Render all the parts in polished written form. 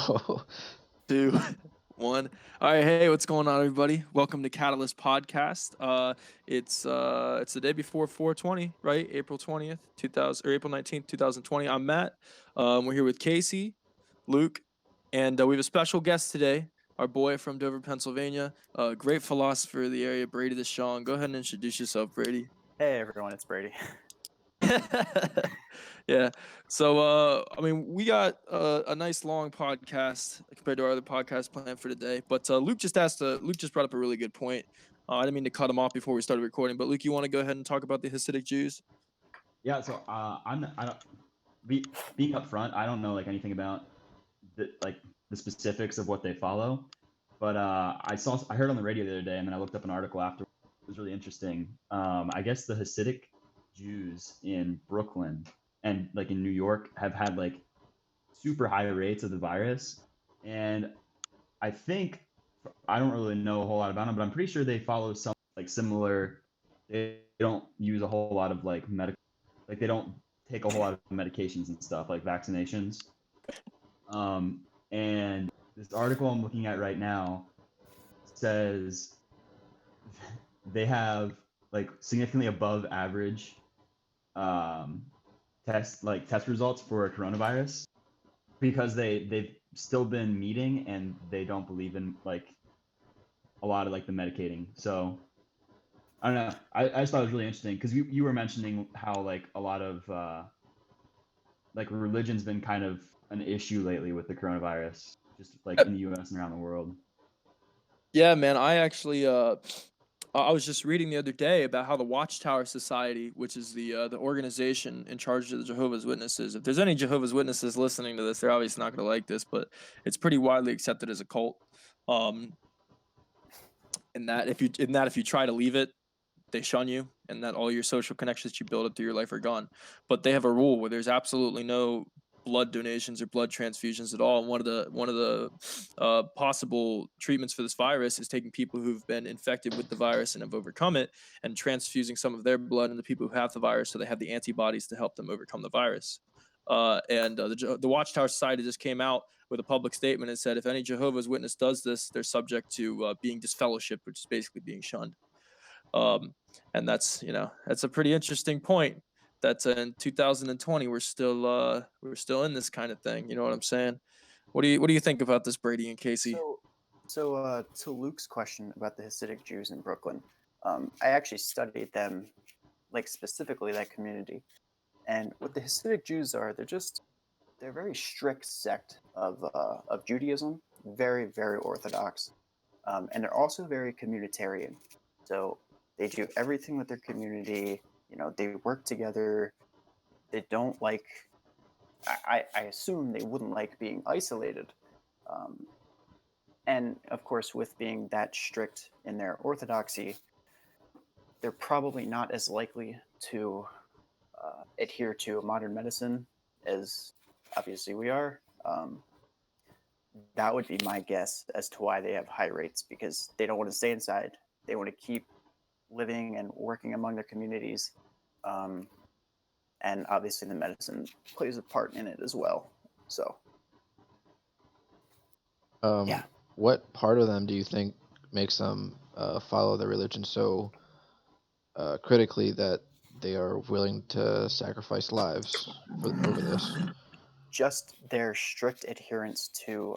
go. 2, 1. All right, hey, what's going on, everybody? Welcome to Catalyst Podcast. It's the day before 420, right? April 20th, 2000 or April 19th, 2020. I'm Matt. We're here with Casey, Luke, and we have a special guest today. Our boy from Dover, Pennsylvania, great philosopher of the area, Brady the Sean. Go ahead and introduce yourself, Brady. Hey everyone, it's Brady. Yeah. So, we got a nice long podcast compared to our other podcast planned for today. But Luke just brought up a really good point. I didn't mean to cut him off before we started recording, but Luke, you want to go ahead and talk about the Hasidic Jews? Yeah, so I don't being upfront, I don't know like anything about the specifics of what they follow, but I heard on the radio the other day, and then I looked up an article after. It was really interesting. I guess the Hasidic Jews in Brooklyn and like in New York have had like super high rates of the virus, and I think I don't really know a whole lot about them, but I'm pretty sure they follow some like similar. They don't use a whole lot of like they don't take a whole lot of medications and stuff like vaccinations. And this article I'm looking at right now says they have like significantly above average test results for coronavirus because they've still been meeting and they don't believe in like a lot of like the medicating. So I don't know. I just thought it was really interesting because you were mentioning how like a lot of like religion's been kind of an issue lately with the coronavirus, just like in the U.S. and around the world. Yeah, man. I was just reading the other day about how the Watchtower Society, which is the organization in charge of the Jehovah's Witnesses. If there's any Jehovah's Witnesses listening to this, they're obviously not going to like this, but it's pretty widely accepted as a cult. And that if you try to leave it, they shun you, and that all your social connections you build up through your life are gone. But they have a rule where there's absolutely no blood donations or blood transfusions at all. And one of the possible treatments for this virus is taking people who've been infected with the virus and have overcome it, and transfusing some of their blood into people who have the virus, so they have the antibodies to help them overcome the virus. The Watchtower Society just came out with a public statement and said if any Jehovah's Witness does this, they're subject to being disfellowshipped, which is basically being shunned. And that's a pretty interesting point. That's in 2020 we're still in this kind of thing. You know what I'm saying? What do you think about this, Brady and Casey? So to Luke's question about the Hasidic Jews in Brooklyn, I actually studied them, like specifically that community. And what the Hasidic Jews are, they're a very strict sect of Judaism, very very orthodox, and they're also very communitarian. So they do everything with their community. They work together. They don't like. I assume they wouldn't like being isolated. Um, and of course, with being that strict in their orthodoxy, they're probably not as likely to adhere to modern medicine as obviously we are. That would be my guess as to why they have high rates, because they don't want to stay inside. They want to keep living and working among their communities. And obviously the medicine plays a part in it as well. So, yeah. What part of them do you think makes them follow the religion so critically that they are willing to sacrifice lives over this? Just their strict adherence to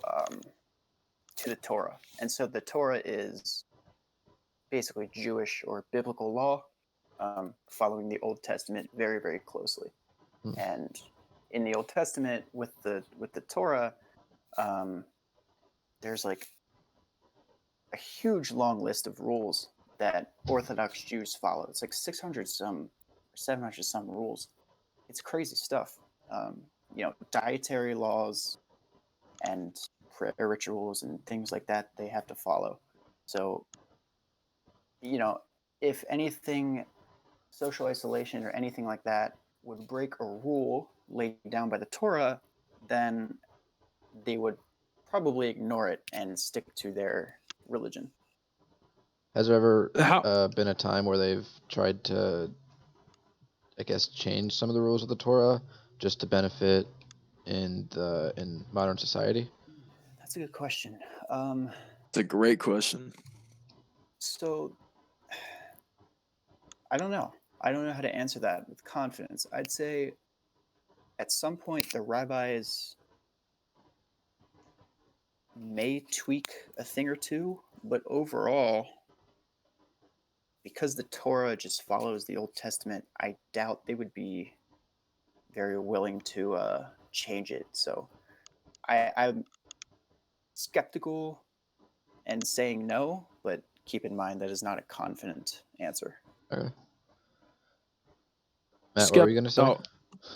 the Torah. And so the Torah is basically Jewish or biblical law, following the Old Testament very, very closely. And in the Old Testament, with the Torah, there's like a huge long list of rules that Orthodox Jews follow. It's like 600 some, 700 some rules. It's crazy stuff. Dietary laws and prayer rituals and things like that they have to follow. So, if anything, social isolation or anything like that would break a rule laid down by the Torah, then they would probably ignore it and stick to their religion. Has there ever been a time where they've tried to, I guess, change some of the rules of the Torah just to benefit in modern society? That's a good question. It's a great question. So I don't know. I don't know how to answer that with confidence. I'd say at some point the rabbis may tweak a thing or two, but overall, because the Torah just follows the Old Testament, I doubt they would be very willing to change it. So I'm skeptical and saying no, but keep in mind that is not a confident answer. Okay. Matt, what were you gonna say?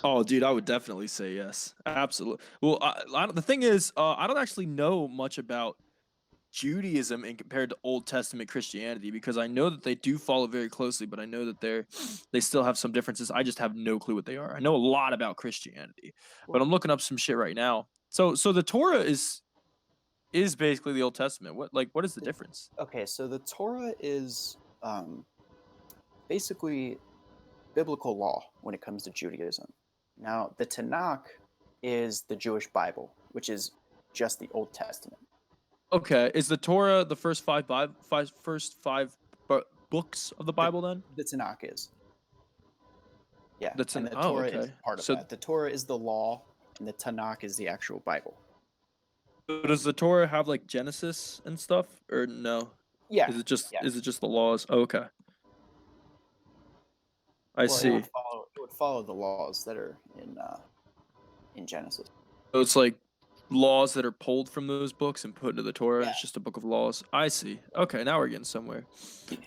Oh, dude, I would definitely say yes. Absolutely. Well, the thing is, I don't actually know much about Judaism in compared to Old Testament Christianity because I know that they do follow very closely, but I know that they still have some differences. I just have no clue what they are. I know a lot about Christianity, but I'm looking up some shit right now. So the Torah is basically the Old Testament. What is the difference? Okay, so the Torah is basically biblical law when it comes to Judaism. Now, the Tanakh is the Jewish Bible, which is just the Old Testament. Okay, is the Torah the first five books of the Bible then? The Tanakh is. Yeah, That's and an the oh Torah is okay. part of So that. The Torah is the law, and the Tanakh is the actual Bible. does the Torah have like Genesis and stuff, or no? Yeah. Is it just yeah. the laws? Oh, okay. I Well, see. it would follow the laws that are in Genesis. So it's like laws that are pulled from those books and put into the Torah. Yeah. It's just a book of laws. I see. Okay, now we're getting somewhere.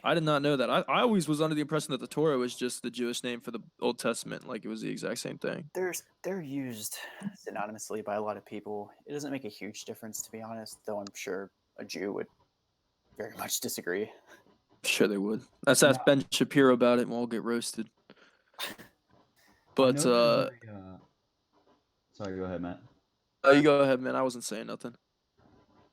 I did not know that. I always was under the impression that the Torah was just the Jewish name for the Old Testament, like it was the exact same thing. They're used synonymously by a lot of people. It doesn't make a huge difference, to be honest, though I'm sure a Jew would very much disagree. Sure they would. Let's ask Ben Shapiro about it and we'll all get roasted. But I know they're very, sorry, go ahead, Matt. you go ahead, man. I wasn't saying nothing.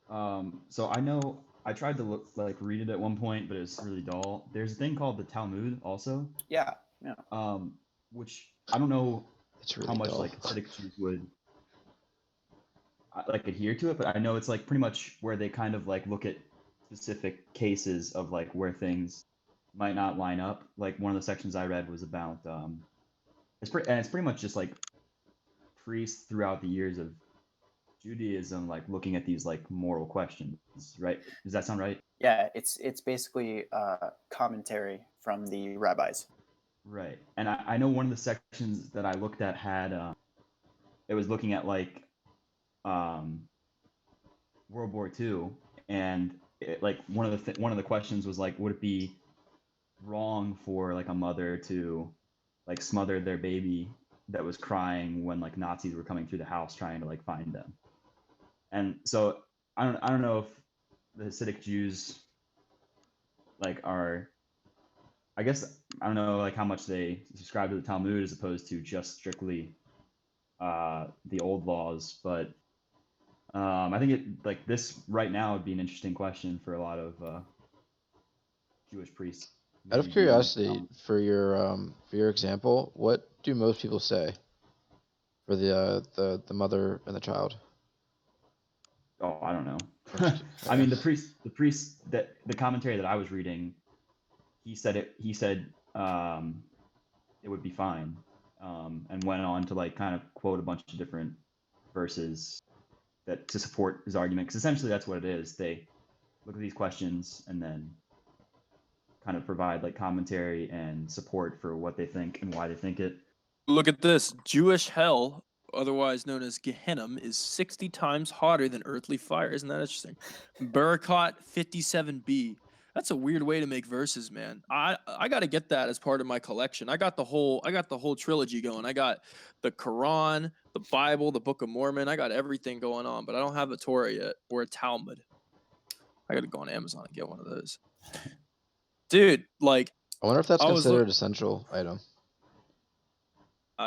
So I know I tried to read it at one point, but it's really dull. There's a thing called the Talmud also. Yeah. Which I don't know It's really how much dull. Hasidic Jews would adhere to it, but I know it's pretty much where they kind of look at specific cases of where things might not line up. Like one of the sections I read was about it's pretty much just priests throughout the years of Judaism looking at these moral questions, right? Does that sound right? Yeah, it's basically commentary from the rabbis. Right. And I know one of the sections that I looked at had it was looking at World War II, and one of the questions was would it be wrong for a mother to smother their baby that was crying when Nazis were coming through the house trying to find them? And so I don't know if the Hasidic Jews are, I guess I don't know how much they subscribe to the Talmud as opposed to just strictly the old laws, but I think it this right now would be an interesting question for a lot of Jewish priests. Out of maybe curiosity, for your example, what do most people say for the mother and the child? Oh, I don't know. I mean, the priest that the commentary that I was reading, he said it would be fine, and went on to kind of quote a bunch of different verses that to support his argument, because essentially that's what it is. They look at these questions and then kind of provide commentary and support for what they think and why they think it. Look at this. Jewish hell, otherwise known as Gehenna, is 60 times hotter than earthly fire. Isn't that interesting? Barakat 57b. That's a weird way to make verses, man. I got to get that as part of my collection. I got the whole trilogy going. I got the Quran, the Bible, the Book of Mormon. I got everything going on, but I don't have a Torah yet or a Talmud. I got to go on Amazon and get one of those. Dude, I wonder if that's considered essential item.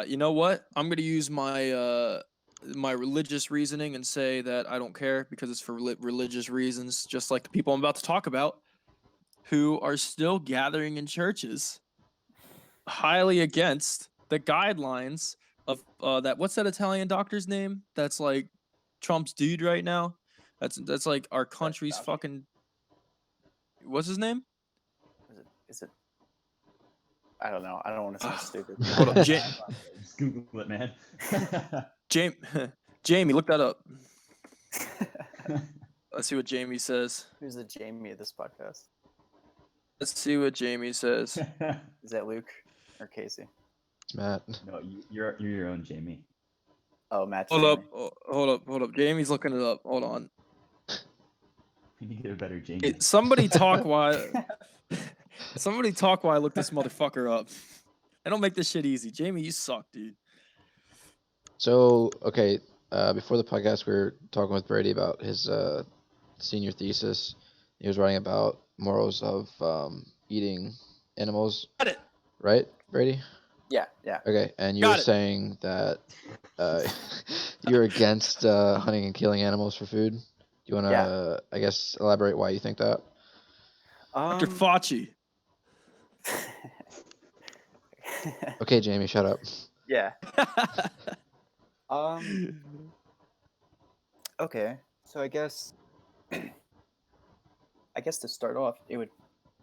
You know what? I'm gonna use my my religious reasoning and say that I don't care because it's for religious reasons, just like the people I'm about to talk about, who are still gathering in churches, highly against the guidelines of that. What's that Italian doctor's name? That's Trump's dude right now. That's like our country's Fauci? fucking. What's his name? Is it? I don't know. I don't want to sound stupid. Hold up, Just Google it, man. Jamie, look that up. Let's see what Jamie says. Who's the Jamie of this podcast? Let's see what Jamie says. Is that Luke or Casey? It's Matt. No, you're your own Jamie. Oh, Matt's Hold Jamie. up, hold up. Jamie's looking it up. Hold on. We need to get a better Jamie. Hey, somebody talk while I look this motherfucker up. I don't make this shit easy. Jamie, you suck, dude. So, okay, before the podcast, we were talking with Brady about his senior thesis. He was writing about morals of eating animals, Got it. right, Brady? Yeah. Okay, and you Got were it. saying that you're against hunting and killing animals for food. Do you want to, I guess, elaborate why you think that? Dr. Fauci. Okay, Jamie, shut up. Yeah. Okay. So I guess to start off, it would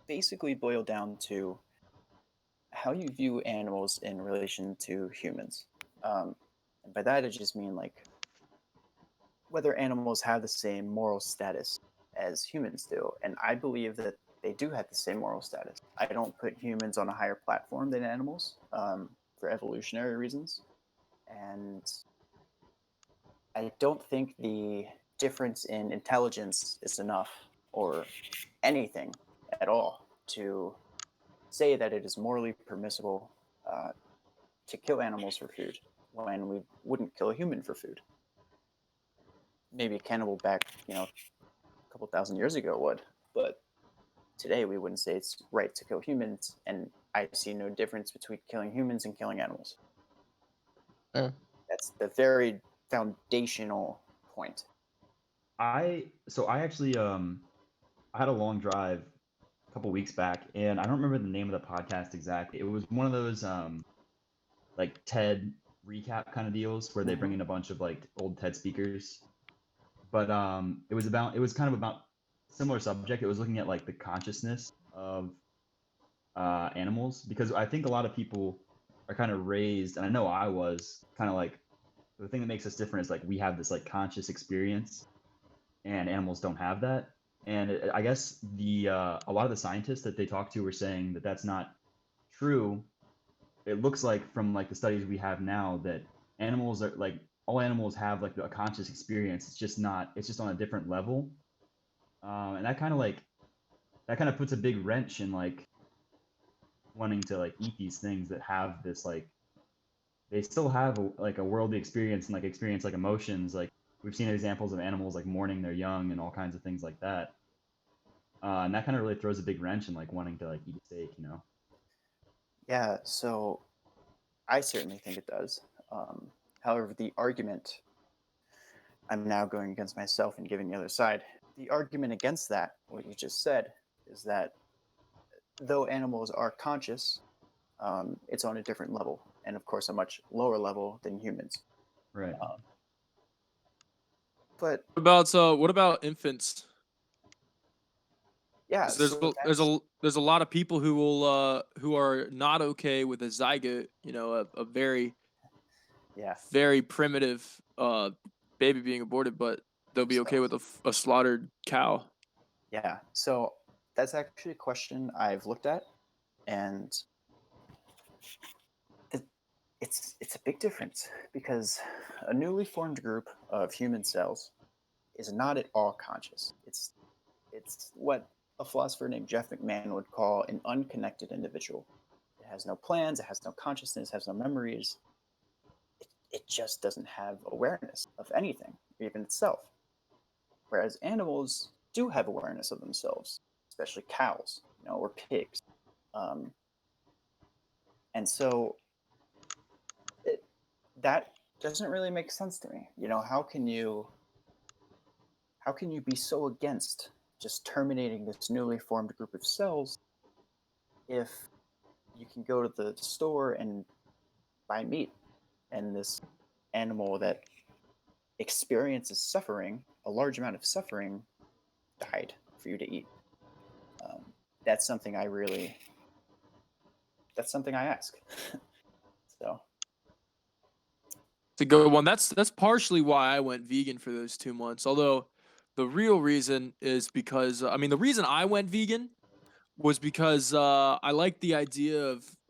basically boil down to how you view animals in relation to humans. And by that, I just mean like whether animals have the same moral status as humans do. And I believe that they do have the same moral status. I don't put humans on a higher platform than animals for evolutionary reasons. And I don't think the difference in intelligence is enough or anything at all to say that it is morally permissible to kill animals for food when we wouldn't kill a human for food. Maybe a cannibal back, a couple thousand years ago would, but today we wouldn't say it's right to kill humans, and I see no difference between killing humans and killing animals. Yeah. That's the very foundational point. I actually I had a long drive a couple weeks back, and I don't remember the name of the podcast exactly. It was one of those like TED recap kind of deals where they bring in a bunch of like old TED speakers. But it was kind of about similar subject. It was looking at like the consciousness of animals, because I think a lot of people are kind of raised, and I know I was kind of like, the thing that makes us different is like we have this like conscious experience, and animals don't have that. And I guess a lot of the scientists that they talked to were saying that that's not true. It looks like from like the studies we have now that animals are like, all animals have like a conscious experience. It's just not. It's just on a different level. And that kind of puts a big wrench in like wanting to like eat these things that have this like, they still have like a worldly experience and like experience like emotions. Like we've seen examples of animals like mourning their young and all kinds of things like that. And that kind of really throws a big wrench in like wanting to like eat a steak. Yeah, so I certainly think it does. However, the argument, I'm now going against myself and giving the other side. The argument against that, what you just said, is that though animals are conscious, it's on a different level, and of course, a much lower level than humans. Right. But What about infants? yeah, 'Cause so there's a lot of people who are not okay with a zygote, a very yeah, very primitive baby being aborted, but they'll be okay with a slaughtered cow. yeah. So that's actually a question I've looked at, and it's a big difference because a newly formed group of human cells is not at all conscious. It's what a philosopher named Jeff McMahon would call an unconnected individual. It has no plans, it has no consciousness, has no memories. It just doesn't have awareness of anything, even itself. Whereas animals do have awareness of themselves, especially cows, or pigs. Um, and so that doesn't really make sense to me. How can you be so against just terminating this newly formed group of cells if you can go to the store and buy meat, and this animal that experiences suffering, a large amount of suffering died for you to eat. That's something I really. That's something I ask. So It's a good one. That's partially why I went vegan for those 2 months. Although the real reason is because the reason I went vegan was because I like the idea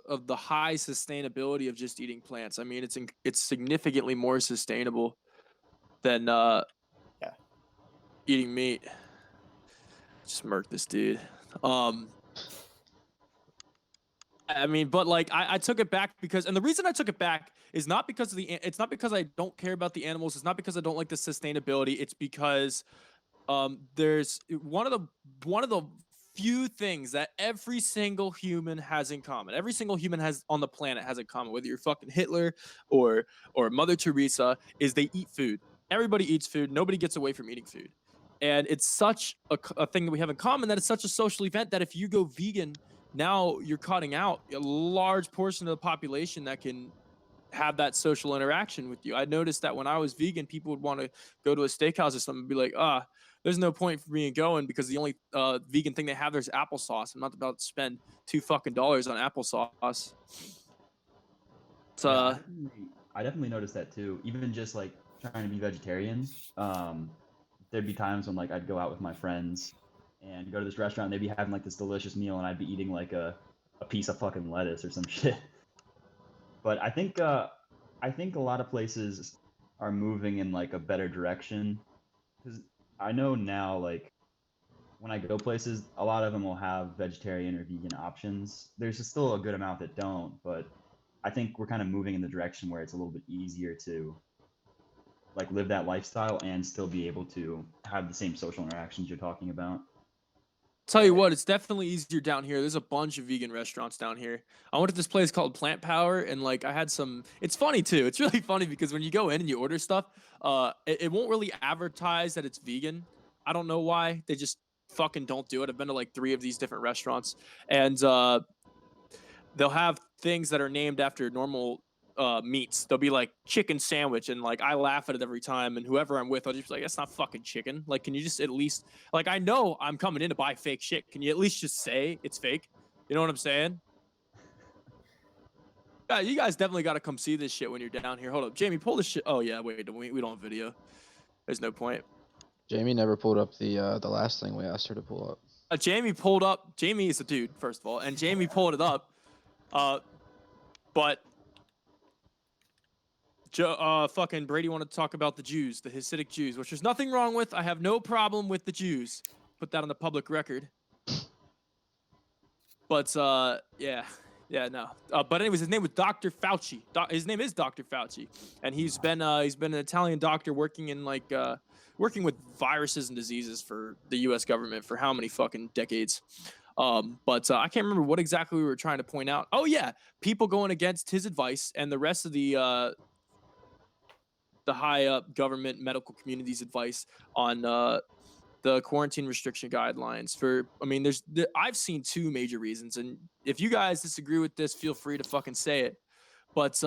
of the high sustainability of just eating plants. I mean, it's significantly more sustainable than yeah, eating meat. Just murk this dude. But like I took it back because, and the reason I took it back is not because of it's not because I don't care about the animals. It's not because I don't like the sustainability. It's because there's one of the few things that every single human has in common. Every single human has on the planet has in common, whether you're fucking Hitler or Mother Teresa, is they eat food. Everybody eats food. Nobody gets away from eating food. And it's such a thing that we have in common that it's such a social event that if you go vegan, now you're cutting out a large portion of the population that can have that social interaction with you. I noticed that when I was vegan, people would want to go to a steakhouse or something and be like, there's no point for me in going because the only vegan thing they have there's applesauce. I'm not about to spend $2 on applesauce. It's, Yeah, I definitely noticed that too. Even just like trying to be vegetarian, there'd be times when like I'd go out with my friends and go to this restaurant and they'd be having like this delicious meal and I'd be eating like a piece of fucking lettuce or some shit. But I think a lot of places are moving in like a better direction because I know now like when I go places, a lot of them will have vegetarian or vegan options. There's just still a good amount that don't, but I think we're kind of moving in the direction where it's a little bit easier to like live that lifestyle and still be able to have the same social interactions you're talking about. tell you what, it's definitely easier down here. There's a bunch of vegan restaurants down here. I went to this place called Plant Power, and like I had some. It's funny too. It's really funny because when you go in and you order stuff, it won't really advertise that it's vegan. I don't know why. They just fucking don't do it. I've been to like 3 of these different restaurants, and they'll have things that are named after normal meats. They'll be like chicken sandwich, and like I laugh at it every time. And whoever I'm with, I'll just be like, "That's not fucking chicken." Like, can you just at least like I know I'm coming in to buy fake shit. Can you at least just say it's fake? You know what I'm saying? Yeah, you guys definitely got to come see this shit when you're down here. Hold up, Jamie, pull this shit. Oh yeah, wait, we don't have video. There's no point. Jamie never pulled up the last thing we asked her to pull up. Jamie pulled up. Jamie is a dude, first of all, and Jamie pulled it up. But fucking Brady wanted to talk about the Jews, the Hasidic Jews, which there's nothing wrong with. I have no problem with the Jews. Put that on the public record. But no. But anyways, his name was Dr. Fauci. His name is Dr. Fauci, and he's been an Italian doctor working in working with viruses and diseases for the U.S. government for how many fucking decades. But I can't remember what exactly we were trying to point out. Oh yeah, people going against his advice and the rest of the high up government medical community's advice on the quarantine restriction guidelines. I've seen 2 major reasons, and if you guys disagree with this, feel free to fucking say it. But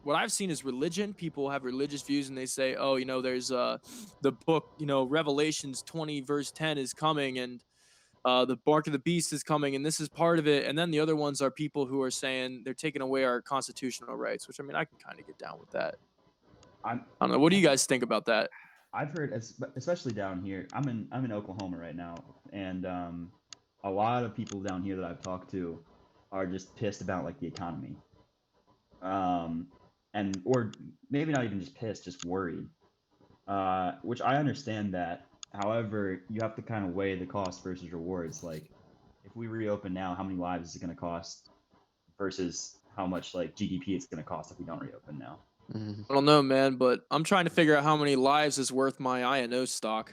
what I've seen is religion. People have religious views, and they say, "Oh, there's the book, Revelations 20 verse 10 is coming, and the mark of the beast is coming, and this is part of it." And then the other ones are people who are saying they're taking away our constitutional rights, which I can kind of get down with that. I don't know. What do you guys think about that? I've heard, especially down here. I'm in Oklahoma right now, and a lot of people down here that I've talked to are just pissed about like the economy, and or maybe not even just pissed, just worried. Which I understand that. However, you have to kind of weigh the cost versus rewards. Like, if we reopen now, how many lives is it going to cost versus how much like GDP it's going to cost if we don't reopen now? Mm-hmm. I don't know, man, but I'm trying to figure out how many lives is worth my INO stock.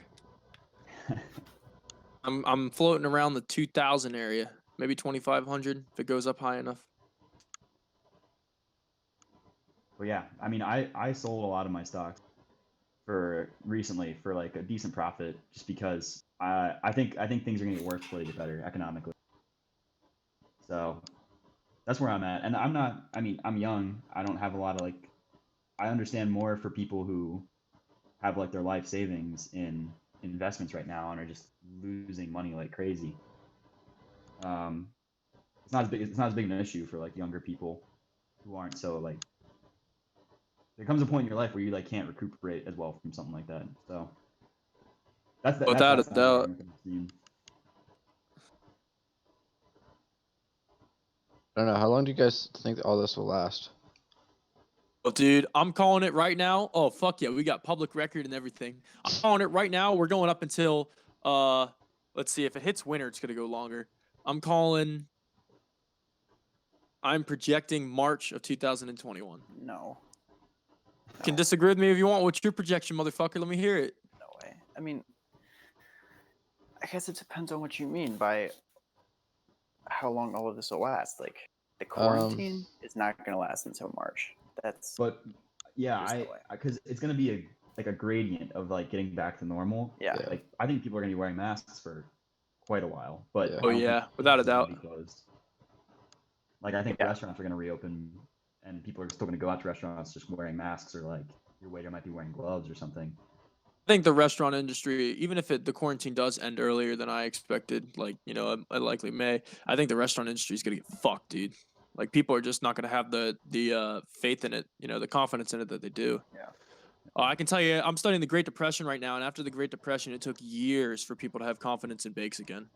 I'm floating around the 2,000 area, maybe 2,500 if it goes up high enough. But yeah, I sold a lot of my stock recently for like a decent profit just because I think things are gonna get worse before they get better economically. So that's where I'm at, and I'm not. I'm young. I don't have a lot of like. I understand more for people who have like their life savings in investments right now and are just losing money like crazy. It's not as big. It's not as big of an issue for like younger people who aren't so like. There comes a point in your life where you like can't recuperate as well from something like that. So that's Without a the doubt. dynamic I've seen. I don't know. How long do you guys think all this will last? Well, dude, I'm calling it right now. Oh, fuck yeah, we got public record and everything. I'm calling it right now. We're going up until let's see, if it hits winter, it's gonna go longer. I'm projecting March of 2021. No. You can No. disagree with me if you want. What's your projection, motherfucker? Let me hear it. No way. I mean, I guess it depends on what you mean by how long all of this will last. Like, the quarantine is not going to last until March. That's But yeah, There's no way. because it's gonna be a gradient of like getting back to normal. yeah. Yeah. Like I think people are gonna be wearing masks for quite a while, but Yeah. I Oh, don't yeah, think without a businesses are doubt. gonna be closed. Like I think Yeah. restaurants are gonna reopen, and people are still gonna go out to restaurants just wearing masks, or like your waiter might be wearing gloves or something. I think the restaurant industry, even if the quarantine does end earlier than I expected, like, you know, it likely may, I think the restaurant industry is gonna get fucked, dude. Like, people are just not gonna have the faith in it, you know, the confidence in it that they do. Yeah. I can tell you, I'm studying the Great Depression right now, and after the Great Depression, it took years for people to have confidence in bakes again.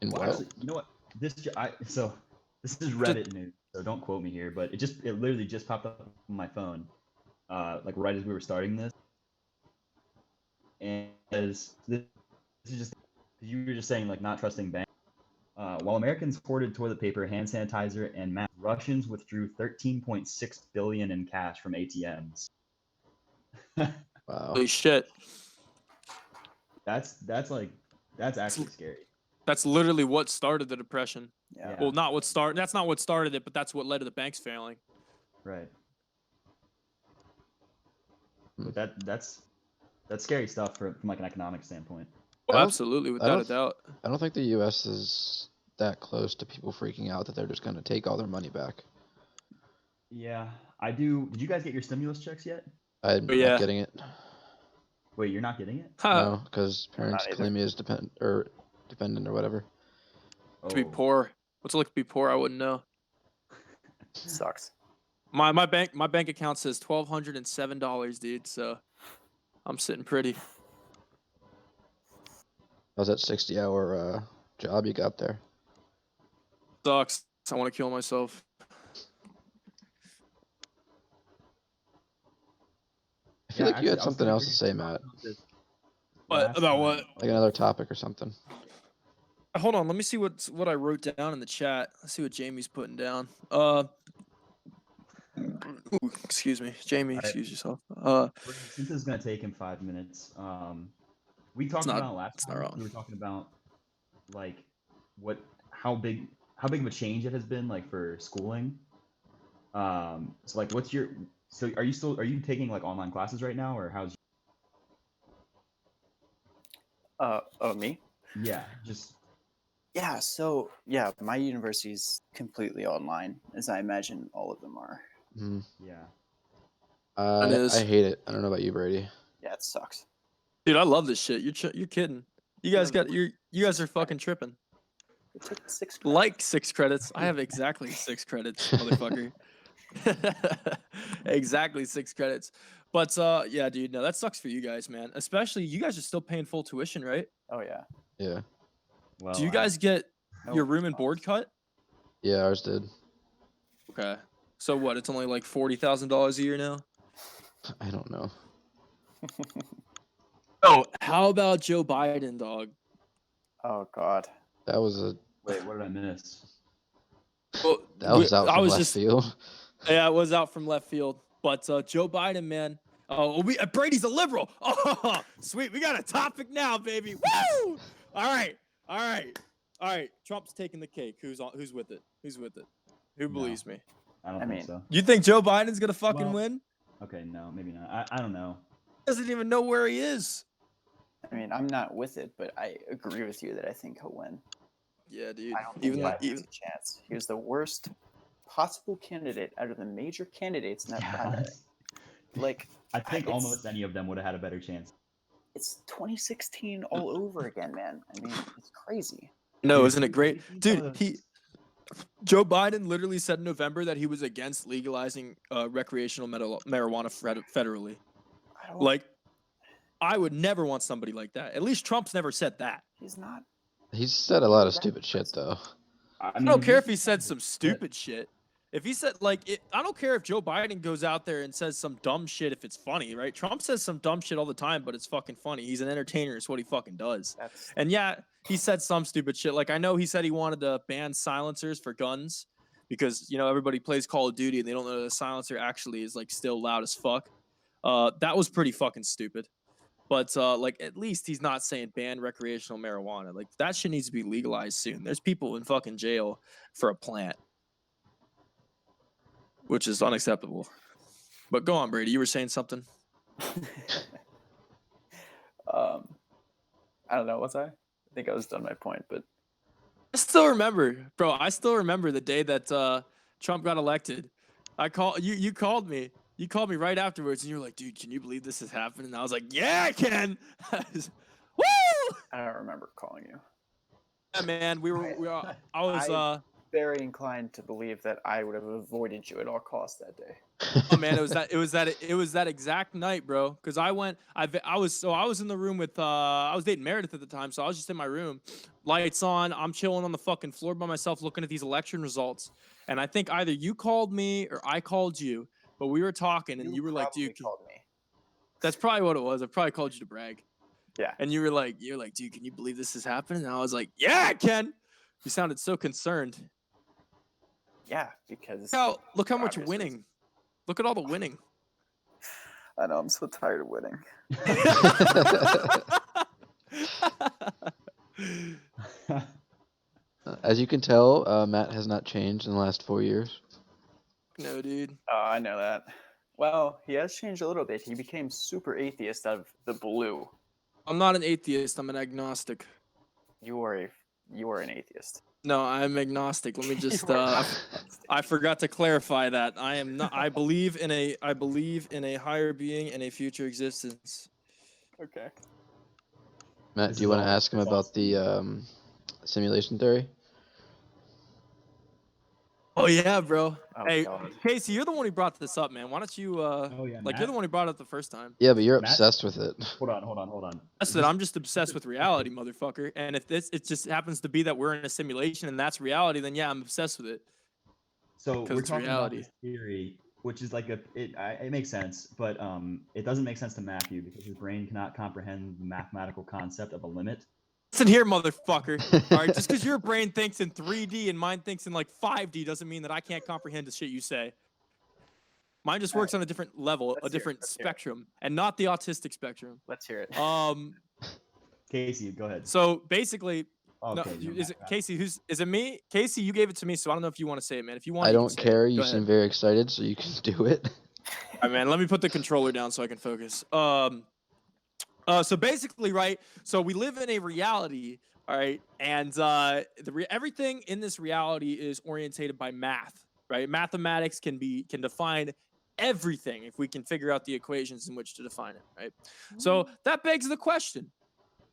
In Well, what? actually, you know what? So this is Reddit news, so don't quote me here, but it literally just popped up on my phone, like right as we were starting this, and this is just you were just saying like not trusting banks. While Americans hoarded toilet paper, hand sanitizer, and masks, Russians withdrew 13.6 billion in cash from ATMs. Wow. Holy shit. That's actually scary. That's literally what started the Depression. Yeah. Yeah. Well, that's not what started it, but that's what led to the banks failing. Right. Hmm. But that's scary stuff from like an economic standpoint. Oh, I don't- absolutely, I without don't a doubt. I don't think the U.S. is that close to people freaking out that they're just gonna take all their money back. Yeah, I do. Did you guys get your stimulus checks yet? I'm yeah. not getting it. Wait, you're not getting it? No, because parents either. claim me as dependent or whatever. To be Oh, poor. What's it like to be poor? I wouldn't know. Sucks. My bank account says $1,207, dude. So I'm sitting pretty. How's that 60-hour job you got there? Sucks. I want to kill myself. I feel like you had actually, I was something gonna else bring to say, it Matt. about this What last about time. what? Like another topic or something. Hold on, let me see what I wrote down in the chat. Let's see what Jamie's putting down. Ooh, excuse me, Jamie. Alright. Excuse yourself. Since it's gonna take him 5 minutes, we talked not- about it last it's not time. wrong. We were talking about like how big of a change it has been like for schooling. So like, are you taking like online classes right now, or how's? Oh, me? Yeah, just Yeah. So yeah, my university's completely online, as I imagine all of them are. Mhm. yeah. It I is. hate it. I don't know about you, Brady. Yeah, it sucks. Dude, I love this shit. You're kidding. You guys Yeah, got you guys are fucking tripping. It took 6 credits. Like 6 credits. I have exactly 6 credits, motherfucker. Exactly 6 credits. But yeah, dude, no, that sucks for you guys, man. Especially you guys are still paying full tuition, right? Oh yeah. Yeah. Well, Do you guys get No, your room and board cut? Yeah, ours did. Okay. So what? It's only like $40,000 a year now. I don't know. Oh, how about Joe Biden, dog? Oh god. That was a Wait, what did I miss? Well, that was out I from was left just field. yeah, it was out from left field. But Joe Biden, man. Oh, Brady's a liberal. Oh, sweet. We got a topic now, baby. Woo! All right. Trump's taking the cake. Who's with it? Who's with it? Who No. believes me? I don't I think mean- so. You think Joe Biden's gonna fucking Well- win? Okay, no, maybe not. I don't know. Doesn't even know where he is. I mean, I'm not with it, but I agree with you that I think he'll win. Yeah, dude. I don't think Even Biden even has a chance. He was the worst possible candidate out of the major candidates in that primary. Like, I think it's- almost any of them would have had a better chance. It's 2016 all over again, man. I mean, it's crazy. No, Dude, isn't it great, some dude? of those- Joe Biden literally said in November that he was against legalizing recreational marijuana federally. I don't. Like, I would never want somebody like that. At least Trump's never said that. He's not. He's said a lot of stupid shit though. I don't care if he said some stupid shit. If he said I don't care if Joe Biden goes out there and says some dumb shit if it's funny, right? Trump says some dumb shit all the time, but it's fucking funny. He's an entertainer. It's what he fucking does. That's And yeah, he said some stupid shit. Like I know he said he wanted to ban silencers for guns because everybody plays Call of Duty and they don't know the silencer actually is like still loud as fuck. That was pretty fucking stupid. But like at least he's not saying ban recreational marijuana. Like that shit needs to be legalized soon. There's people in fucking jail for a plant, which is unacceptable. But go on, Brady. You were saying something. I don't know. Was I? I think I was done my point, but I still remember, bro. I still remember the day that Trump got elected. I called you. You called me. You called me right afterwards, and you were like, "Dude, can you believe this is happening?" And I was like, "Yeah, I can." Woo! I don't remember calling you. Yeah, man. I was. Very inclined to believe that I would have avoided you at all costs that day. Oh man, it was that exact night, bro. Because I was in the room with I was dating Meredith at the time, so I was just in my room, lights on. I'm chilling on the fucking floor by myself, looking at these election results. And I think either you called me or I called you, but we were talking, and you were like, probably "Dude, called me. that's probably what it was. I probably called you to brag." Yeah. And you're like, "Dude, can you believe this is happening?" And I was like, "Yeah, I can." You sounded so concerned. Yeah, because Look how much obvious winning. reasons. Look at all the winning. I know I'm so tired of winning. As you can tell, Matt has not changed in the last 4 years. No, dude. Oh, I know that. Well, he has changed a little bit. He became super atheist out of the blue. I'm not an atheist. I'm an agnostic. You are an atheist. No, I'm agnostic. Let me just You are agnostic. I forgot to clarify that. I am not I believe in a higher being and a future existence. Okay. Matt, This do you is want to all- ask him it's all about the simulation theory? Oh yeah, bro. Oh, Hey, God. Casey, you're the one who brought this up, man. Why don't you Oh yeah, like you're the one who brought it up the first time. Yeah, but you're Matt? obsessed with it. Hold on. That's it. I'm just obsessed with reality, motherfucker. And if it just happens to be that we're in a simulation and that's reality, then yeah, I'm obsessed with it. So 'Cause we're it's talking reality. about this theory, which is like it makes sense, but it doesn't make sense to Matthew because his brain cannot comprehend the mathematical concept of a limit. Listen here, motherfucker. All right, just because your brain thinks in 3D and mine thinks in like 5D doesn't mean that I can't comprehend the shit you say. Mine just works on a different level, Let's a hear it, different let's hear it. spectrum, and not the autistic spectrum. Let's hear it. Casey, go ahead. So basically, Okay. is it Casey? Is it me? Casey, you gave it to me, so I don't know if you want to say it, man. If you want, I you can don't say care. It. You Go seem ahead. very excited, so you can do it. All right, man. Let me put the controller down so I can focus. So basically, right? So we live in a reality, all right, and everything in this reality is orientated by math, right? Mathematics can define everything if we can figure out the equations in which to define it, right? So that begs the question: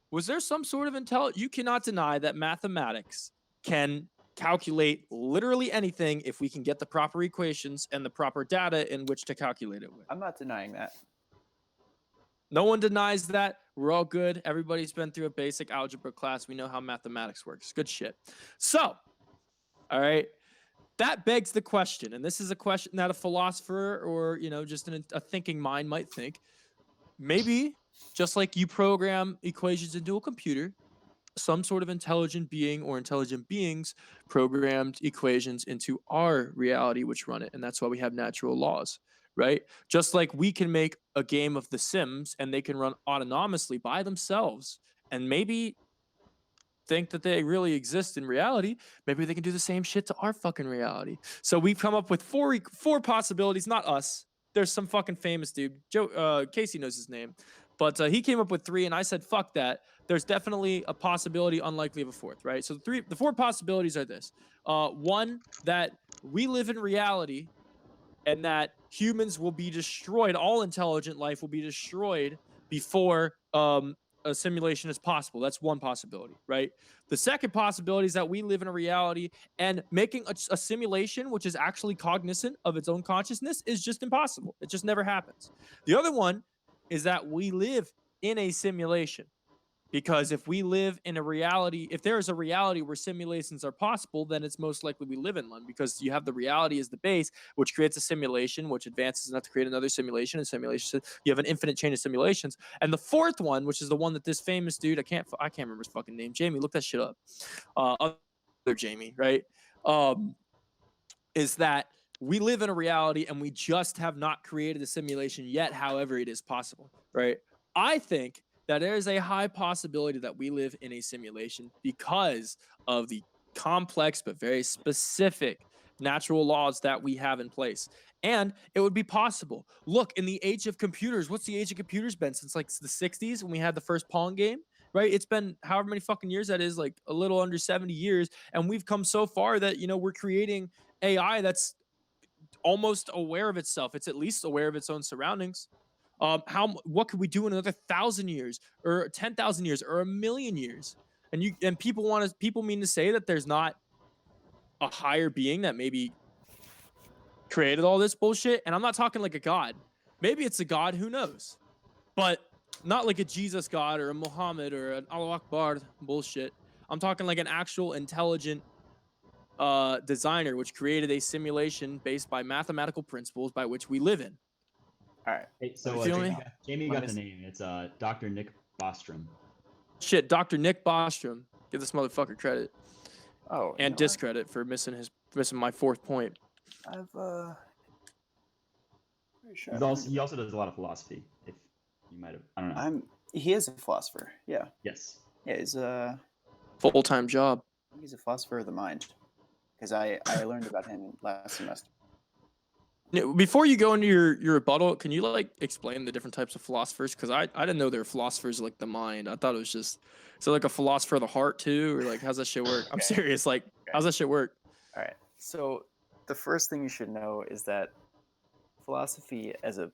was there some sort of intelligence? You cannot deny that mathematics can calculate literally anything if we can get the proper equations and the proper data in which to calculate it with. I'm not denying that. No one denies that. We're all good. Everybody's been through a basic algebra class. We know how mathematics works. Good shit. So, all right, that begs the question, and this is a question that a philosopher or just a thinking mind might think. Maybe just like you program equations into a computer, some sort of intelligent being or intelligent beings programmed equations into our reality which run it, and that's why we have natural laws, right? Just like we can make a game of The Sims and they can run autonomously by themselves and maybe think that they really exist in reality, maybe they can do the same shit to our fucking reality. So we've come up with four possibilities, not us. There's some fucking famous dude, Casey knows his name, but he came up with 3 and I said fuck that. There's definitely a possibility unlikely of a 4th, right? So the 4 possibilities are this. One, that we live in reality and that humans will be destroyed. All intelligent life will be destroyed before a simulation is possible. That's one possibility, right? The second possibility is that we live in a reality, and making a simulation which is actually cognizant of its own consciousness is just impossible. It just never happens. The other one is that we live in a simulation. Because if we live in a reality, if there is a reality where simulations are possible, then it's most likely we live in one, because you have the reality as the base, which creates a simulation, which advances enough to create another simulation, and simulation. You have an infinite chain of simulations. And the fourth one, which is the one that this famous dude, I can't remember his fucking name. Jamie, look that shit up. Other Jamie, right? Is that we live in a reality and we just have not created a simulation yet. However, it is possible, right? I think that there is a high possibility that we live in a simulation because of the complex but very specific natural laws that we have in place. And it would be possible. Look, in the age of computers, what's the age of computers been since like the 60s when we had the first Pong game? Right? It's been however many fucking years that is, like a little under 70 years. And we've come so far that, we're creating AI that's almost aware of itself. It's at least aware of its own surroundings. What could we do in another 1,000 years, or 10,000 years, or 1,000,000 years? And people mean to say that there's not a higher being that maybe created all this bullshit. And I'm not talking like a god. Maybe it's a god, who knows? But not like a Jesus god or a Muhammad or an Allah Akbar bullshit. I'm talking like an actual intelligent designer which created a simulation based by mathematical principles by which we live in. All right. Hey, so You feel me? Jamie Let got me the s- name. It's Dr. Nick Bostrom. Shit, Dr. Nick Bostrom. Give this motherfucker credit Oh, and discredit for missing my fourth point. I've pretty sure He also does a lot of philosophy. If you might have, I don't know. he is a philosopher. Yeah. Yes. Yeah, he's Full-time job. a philosopher of the mind. Because I learned about him last semester. Before you go into your rebuttal, can you like explain the different types of philosophers? Because I didn't know there were philosophers like the mind. I thought it was just, so like a philosopher of the heart too, or like how's that shit work? I'm Okay. serious. Like, how's that shit work? All right. So the first thing you should know is that philosophy as a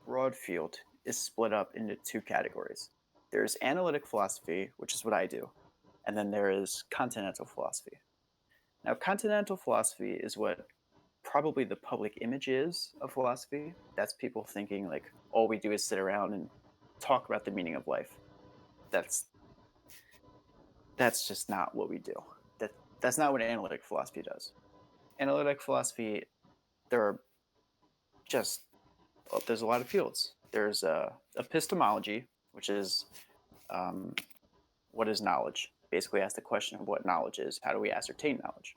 broad field is split up into two categories. There's analytic philosophy, which is what I do, and then there is continental philosophy. Now, continental philosophy is what probably the public image is of philosophy. That's people thinking like all we do is sit around and talk about the meaning of life. That's just not what we do. That's not what analytic philosophy does. Analytic philosophy, there are just there's a lot of fields. There's epistemology, which is what is knowledge? Basically, asks the question of what knowledge is. How do we ascertain knowledge?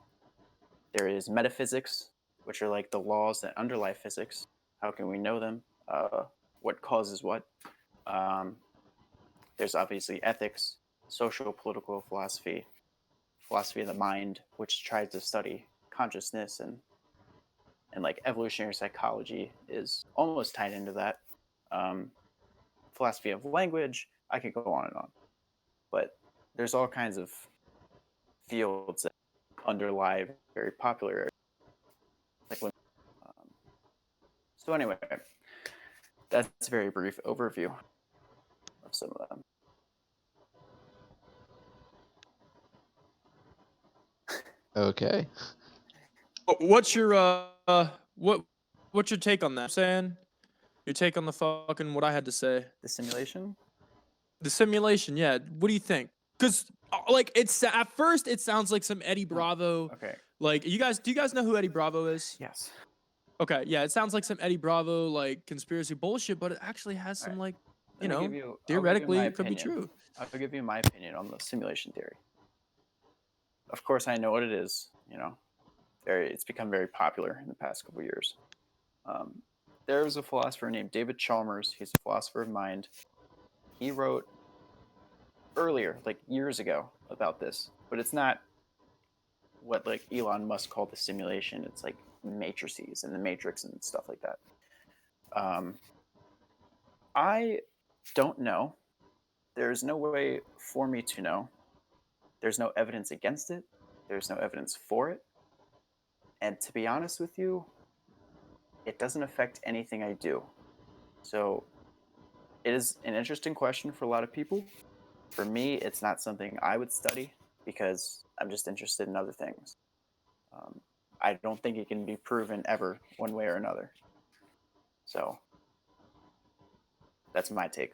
There is metaphysics, which are like the laws that underlie physics. How can we know them? What causes what? There's obviously ethics, social political philosophy, philosophy of the mind, which tries to study consciousness, and like evolutionary psychology is almost tied into that. Philosophy of language, I could go on and on, but there's all kinds of fields that underlie very popular areas. Like so anyway, that's a very brief overview of some of them. Okay. What's your what's your take on that? Saying your take on the fucking what I had to say. The simulation? The simulation, yeah. What do you think? Because like it's at first it sounds like some Eddie Bravo. Okay. Like do you guys know who Eddie Bravo is? Yes. Okay, yeah, it sounds like some Eddie Bravo like conspiracy bullshit, but it actually has some like theoretically it could be true. I'll give you my opinion on the simulation theory. Of course, I know what it is. It's become very popular in the past couple of years. There was a philosopher named David Chalmers. He's a philosopher of mind. He wrote earlier, like years ago, about this, but it's not what like Elon Musk called the simulation. It's like matrices and the matrix and stuff like that. I don't know. There's no way for me to know. There's no evidence against it. There's no evidence for it. And to be honest with you, it doesn't affect anything I do. So it is an interesting question for a lot of people. For me, it's not something I would study because I'm just interested in other things. Um, I don't think it can be proven ever one way or another. So that's my take.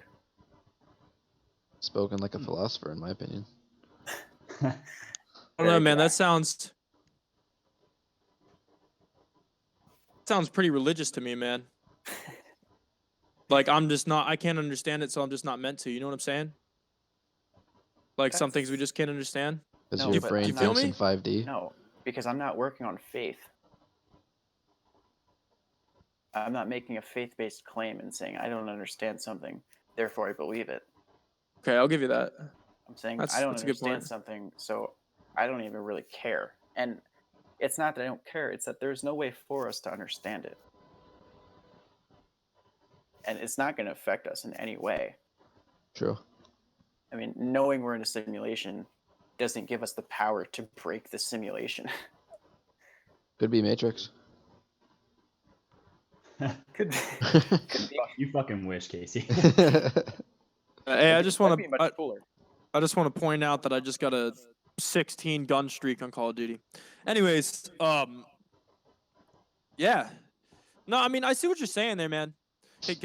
Spoken like a philosopher, in my opinion. I don't know, Very man. That dry. sounds pretty religious to me, man. Like I'm just not. I can't understand it, so I'm just not meant to. You know what I'm saying? Like some things we That's just can't understand. Because no, your but brain I'm feel not. thinks in me? 5D. No, because I'm not working on faith. I'm not making a faith-based claim and saying I don't understand something, therefore I believe it. Okay, I'll give you that. I'm saying I That's don't that's a good understand point. something, so I don't even really care. And it's not that I don't care, it's that there's no way for us to understand it. And it's not going to affect us in any way. True. I mean, knowing we're in a simulation doesn't give us the power to break the simulation. Could be Matrix. Could be. Could be. You fucking wish, Casey. Hey, I just That'd want be to. much cooler. I just want to point out that I just got a 16 gun streak on Call of Duty. Anyways, yeah. No, I mean I see what you're saying there, man. Hey,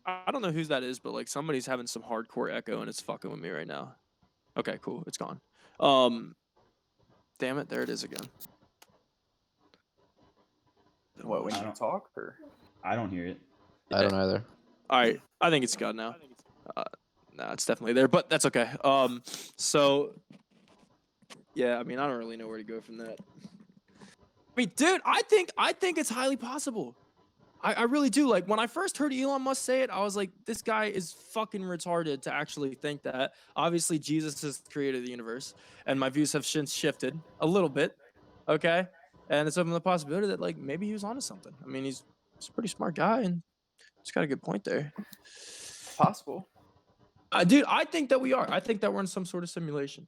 I don't know whose that is, but like somebody's having some hardcore echo and it's fucking with me right now. Okay, cool. It's gone. Damn it, there it is again. What, when I you don't- talk? Or I don't hear it. I don't either. All right, I think it's gone now. No, it's definitely there, but that's okay. So yeah, I mean, I don't really know where to go from that. I mean, dude, I think it's highly possible. I really do. Like when I first heard Elon Musk say it, I was like, this guy is fucking retarded to actually think that. Obviously, Jesus is the creator of the universe, and my views have since shifted a little bit. Okay, and it's open the possibility that like maybe he was onto something. I mean, he's a pretty smart guy, and he's got a good point there. possible. Dude, I think that we are. I think that we're in some sort of simulation.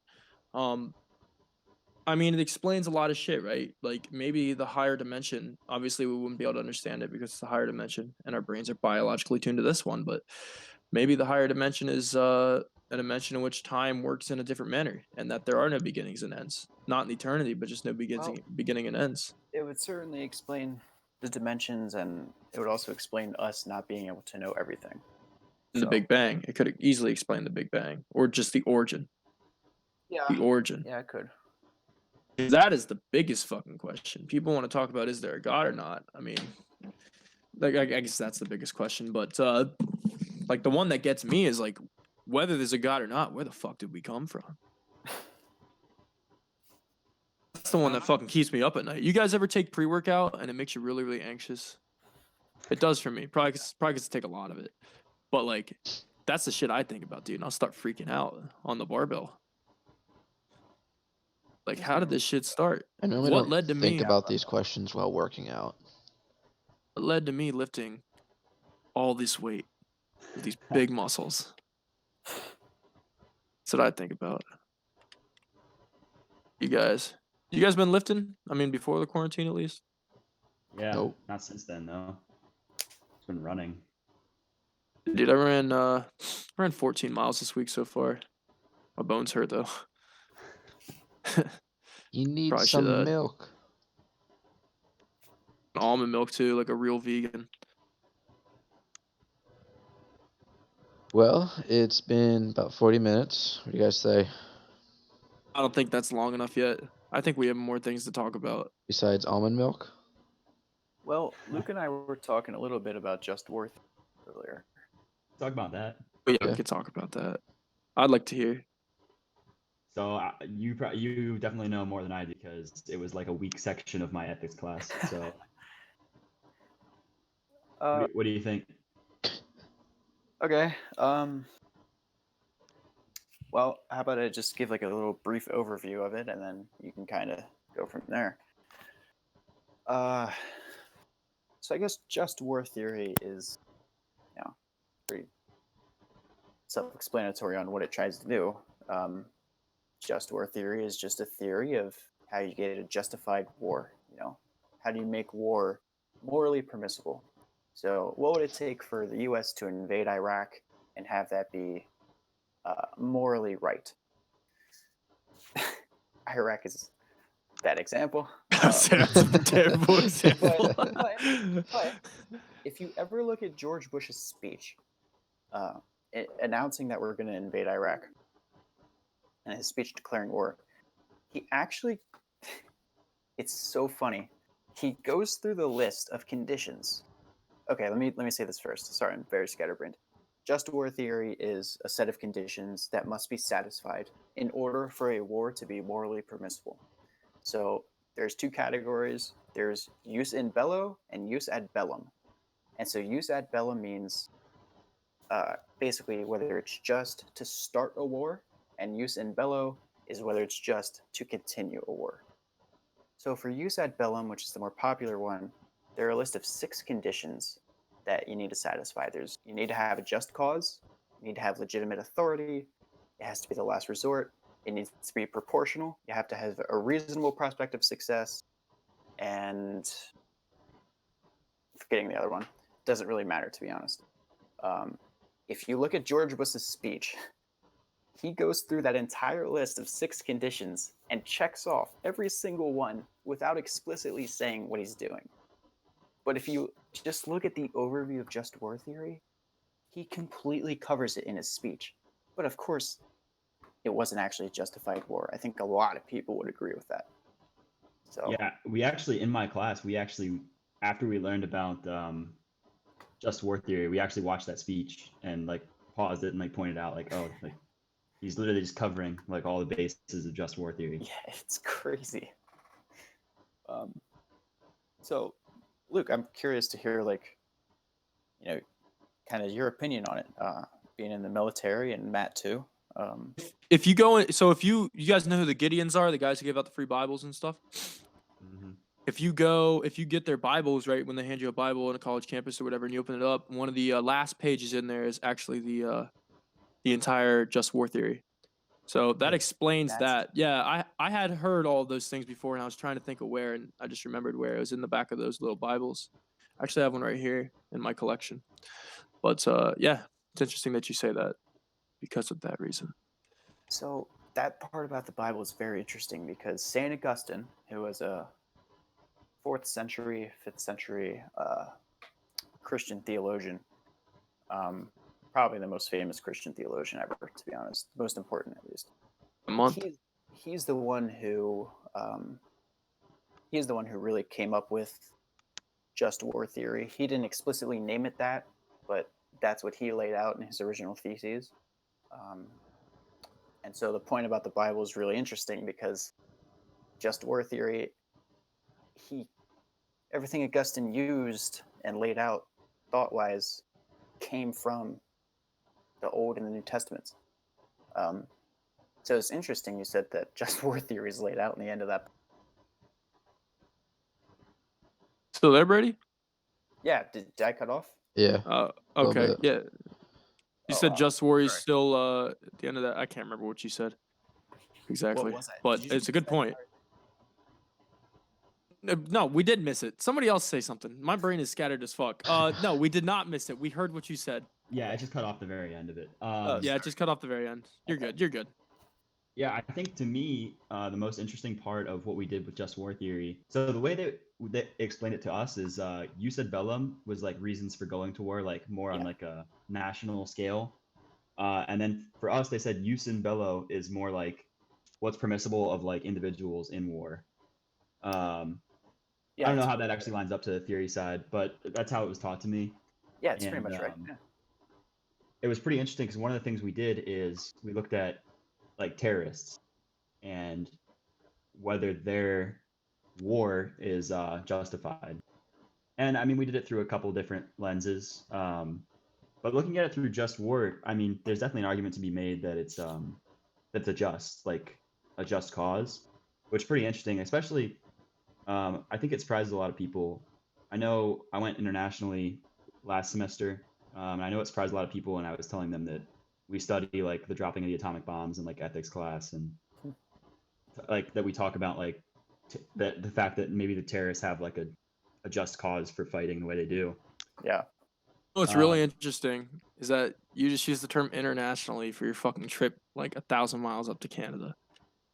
I mean, it explains a lot of shit, right? Like maybe the higher dimension, obviously we wouldn't be able to understand it because it's a higher dimension and our brains are biologically tuned to this one, but maybe the higher dimension is a dimension in which time works in a different manner and that there are no beginnings and ends. Not in eternity, but just no beginning and ends. It would certainly explain the dimensions, and it would also explain us not being able to know everything. The Big Bang. It could easily explain the Big Bang or just the origin. Yeah. The origin. Yeah, it could. That is the biggest fucking question. People want to talk about is there a God or not? I mean, like I guess that's the biggest question, but like the one that gets me is like whether there's a God or not, where the fuck did we come from? That's the one that fucking keeps me up at night. You guys ever take pre-workout and it makes you really, really anxious? It does for me. Probably cause I take a lot of it. But like that's the shit I think about, dude. And I'll start freaking out on the barbell. Like, how did this shit start? I normally What don't led to think me? about these questions while working out. What led to me lifting all this weight with these big muscles? That's what I think about. You guys been lifting? I mean, before the quarantine at least. Yeah, Nope. not since then though. It's been running. Dude, I ran 14 miles this week so far. My bones hurt though. You need Probably some should, milk. almond milk too, like a real vegan. Well, it's been about 40 minutes. What do you guys say? I don't think that's long enough yet. I think we have more things to talk about. Besides almond milk? Well, Luke and I were talking a little bit about Just Worth earlier. Talk about that. But yeah, Yeah. we could talk about that. I'd like to hear. So you definitely know more than I do because it was like a weak section of my ethics class. So what do you think? Okay. Well, how about I just give like a little brief overview of it, and then you can kind of go from there. So I guess just war theory is, pretty self-explanatory on what it tries to do. Just war theory is just a theory of how you get a justified war. How do you make war morally permissible. So, what would it take for the U.S. to invade Iraq and have that be morally right? Iraq is that example. That's a terrible example. But if you ever look at George Bush's speech announcing that we're going to invade Iraq and his speech declaring war, he actually, it's so funny. He goes through the list of conditions. Okay, let me say this first. Sorry, I'm very scatterbrained. Just war theory is a set of conditions that must be satisfied in order for a war to be morally permissible. So there's two categories. There's use in bello and use ad bellum. And so use ad bellum means basically whether it's just to start a war, and use in bello is whether it's just to continue a war. So for use ad bellum, which is the more popular one, there are a list of 6 conditions that you need to satisfy. You need to have a just cause, you need to have legitimate authority, it has to be the last resort, it needs to be proportional, you have to have a reasonable prospect of success, and forgetting the other one. Doesn't really matter, to be honest. If you look at George Bush's speech, he goes through that entire list of 6 conditions and checks off every single one without explicitly saying what he's doing. But if you just look at the overview of just war theory, he completely covers it in his speech. But of course, it wasn't actually a justified war. I think a lot of people would agree with that. So Yeah, we actually, in my class, after we learned about just war theory, we actually watched that speech and like paused it and like pointed out like, oh, like he's literally just covering like all the bases of just war theory. yeah, it's crazy. So Luke, I'm curious to hear like, kind of your opinion on it, being in the military, and Matt too. If you go in, so if you guys know who the Gideons are, the guys who give out the free Bibles and stuff. Mm-hmm. If you get their Bibles, right, when they hand you a Bible on a college campus or whatever, and you open it up, one of the last pages in there is actually the entire just war theory. So that explains that. Yeah, I had heard all those things before, and I was trying to think of where, and I just remembered where. It was in the back of those little Bibles. I actually have one right here in my collection. But yeah, it's interesting that you say that because of that reason. So that part about the Bible is very interesting because Saint Augustine, who was a 4th century, 5th century Christian theologian, probably the most famous Christian theologian ever, to be honest, most important at least. A month. He's the one who really came up with just war theory. He didn't explicitly name it that, but that's what he laid out in his original theses. And so the point about the Bible is really interesting because just war theory, everything Augustine used and laid out thought-wise came from the Old and the New Testaments. So it's interesting you said that just war theory is laid out in the end of that. Still there, Brady? Yeah, did I cut off? Yeah. Okay. bit. Yeah. You said just war is sorry. still at the end of that. I can't remember what you said exactly, What was I? but Did you it's a good point. No, we did miss it. Somebody else say something. My brain is scattered as fuck. No, we did not miss it. We heard what you said. Yeah, I just cut off the very end of it. Yeah, it just cut off the very end. You're Okay. good. You're good. Yeah, I think to me, the most interesting part of what we did with just war theory. So the way that they explained it to us is, you said bellum was like reasons for going to war, like more on like a national scale, and then for us, they said jus in bello is more like what's permissible of like individuals in war. I don't know how that actually lines up to the theory side, but that's how it was taught to me. Yeah, it's pretty much right. Yeah. It was pretty interesting because one of the things we did is we looked at like terrorists and whether their war is justified. And I mean, we did it through a couple different lenses. But looking at it through just war, I mean, there's definitely an argument to be made that it's that's a just cause, which is pretty interesting, especially I think it surprises a lot of people. I know I went internationally last semester, and I know it surprised a lot of people, and I was telling them that we study like the dropping of the atomic bombs in like ethics class, and like that we talk about like the fact that maybe the terrorists have like a a just cause for fighting the way they do. Yeah. What's really Um, interesting is that you just use the term internationally for your fucking trip like 1,000 miles up to Canada,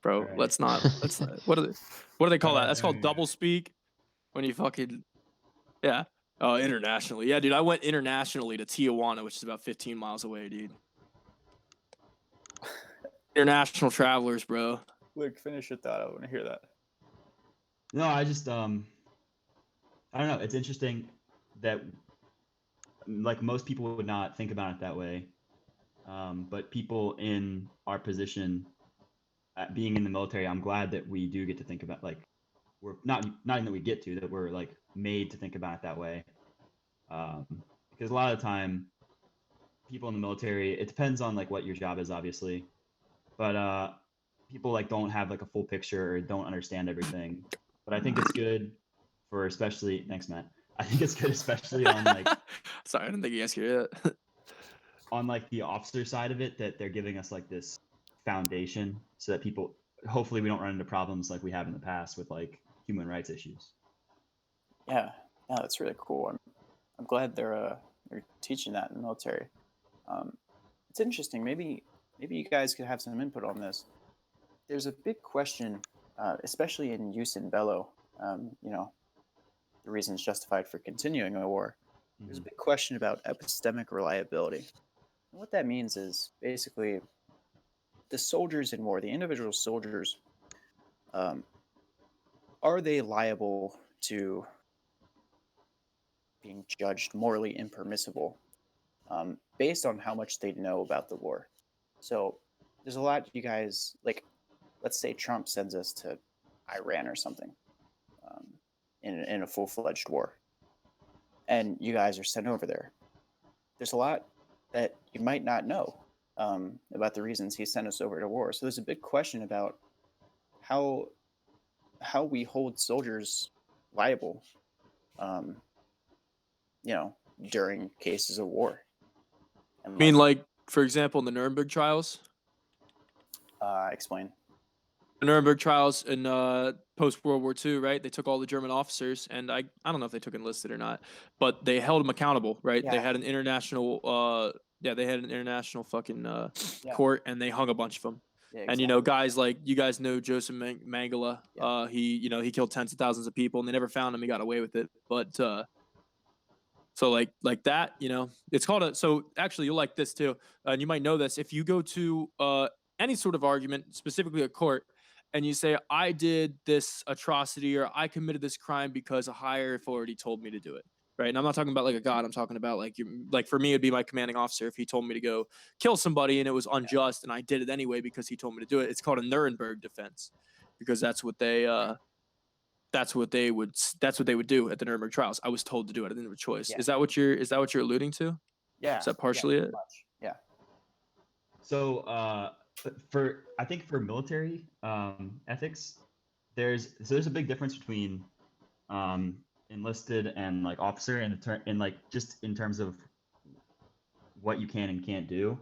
bro. Right. Let's not. What do they call that? Alright, That's called double speak. When you fucking yeah. Oh, internationally, yeah, dude. I went internationally to Tijuana, which is about 15 miles away, dude. International travelers, bro. Luke, finish your thought. I want to hear that. No, I just I don't know. It's interesting that like most people would not think about it that way, but people in our position, being in the military, I'm glad that we do get to think about like we're not even that we get to that we're like made to think about it that way, um, because a lot of the time people in the military, it depends on like what your job is, obviously, but people like don't have like a full picture or don't understand everything. But I think it's good for especially thanks, Matt. I think it's good especially on like Sorry, I didn't think you guys could hear that. on like the officer side of it that they're giving us like this foundation so that people hopefully we don't run into problems like we have in the past with like human rights issues. Yeah. Yeah, that's really cool. I'm glad they're teaching that in the military. It's interesting. Maybe you guys could have some input on this. There's a big question, especially in use in bello. You know, the reasons justified for continuing a war. There's a big question about epistemic reliability. And what that means is basically the soldiers in war, the individual soldiers, um, are they liable to being judged morally impermissible based on how much they know about the war? So there's a lot you guys like. Let's say Trump sends us to Iran or something um, in a full fledged war, and you guys are sent over there. There's a lot that you might not know about the reasons he sent us over to war. So there's a big question about how we hold soldiers liable, um, you know, during cases of war. And I mean, like for example, in the Nuremberg trials. Explain. The Nuremberg trials in post World War II, right? They took all the German officers, and I don't know if they took enlisted or not, but they held them accountable, right? Yeah. They had an international fucking Yeah. court, and they hung a bunch of them. Yeah, And you know, guys like you guys know Joseph Mangala. Yeah. He killed tens of thousands of people, and they never found him. He got away with it, but so like that, you know, it's called a. So actually, you'll like this too, and you might know this if you go to any sort of argument, specifically a court, and you say I did this atrocity or I committed this crime because a higher authority told me to do it, right? And I'm not talking about like a god. I'm talking about like for me, it'd be my commanding officer if he told me to go kill somebody and it was unjust and I did it anyway because he told me to do it. It's called a Nuremberg defense because that's what they would do at the Nuremberg trials. I was told to do it. I didn't have a choice. Yeah. Is that what you're alluding to? Yeah. Is that partially it? Much. Yeah. So I think for military ethics, there's a big difference between enlisted and like officer in like just in terms of what you can and can't do.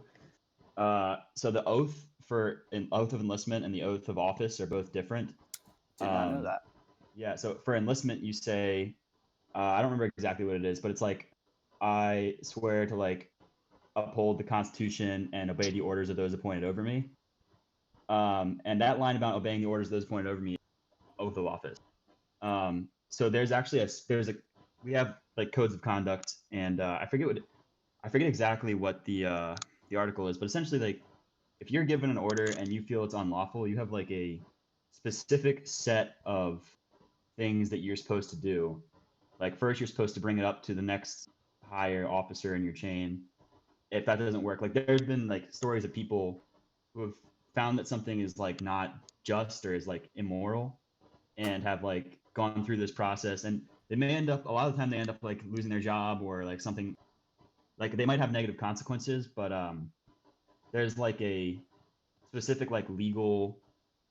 So the oath for an oath of enlistment and the oath of office are both different. Did not know that. Yeah. So for enlistment, you say, I don't remember exactly what it is, but it's like, I swear to like uphold the Constitution and obey the orders of those appointed over me. And that line about obeying the orders of those appointed over me, oath of office. So there's actually we have like codes of conduct, and I forget exactly what the article is, but essentially like if you're given an order and you feel it's unlawful, you have like a specific set of things that you're supposed to do. Like first, you're supposed to bring it up to the next higher officer in your chain. If that doesn't work, like there's been like stories of people who have found that something is like not just or is like immoral and have like gone through this process, and they may end up a lot of the time they end up like losing their job or like something, like they might have negative consequences, but there's like a specific like legal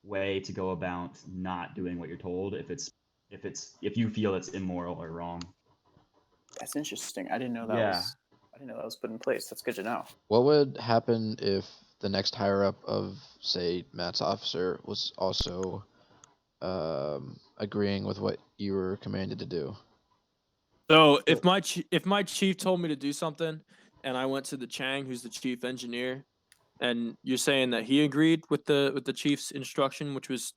way to go about not doing what you're told if you feel it's immoral or wrong. That's interesting. I didn't know that Yeah. was put in place. That's good to know. What would happen if the next higher up of, say, Matt's officer was also agreeing with what you were commanded to do? So if my chief told me to do something, and I went to the Chang, who's the chief engineer, and you're saying that he agreed with the chief's instruction, which was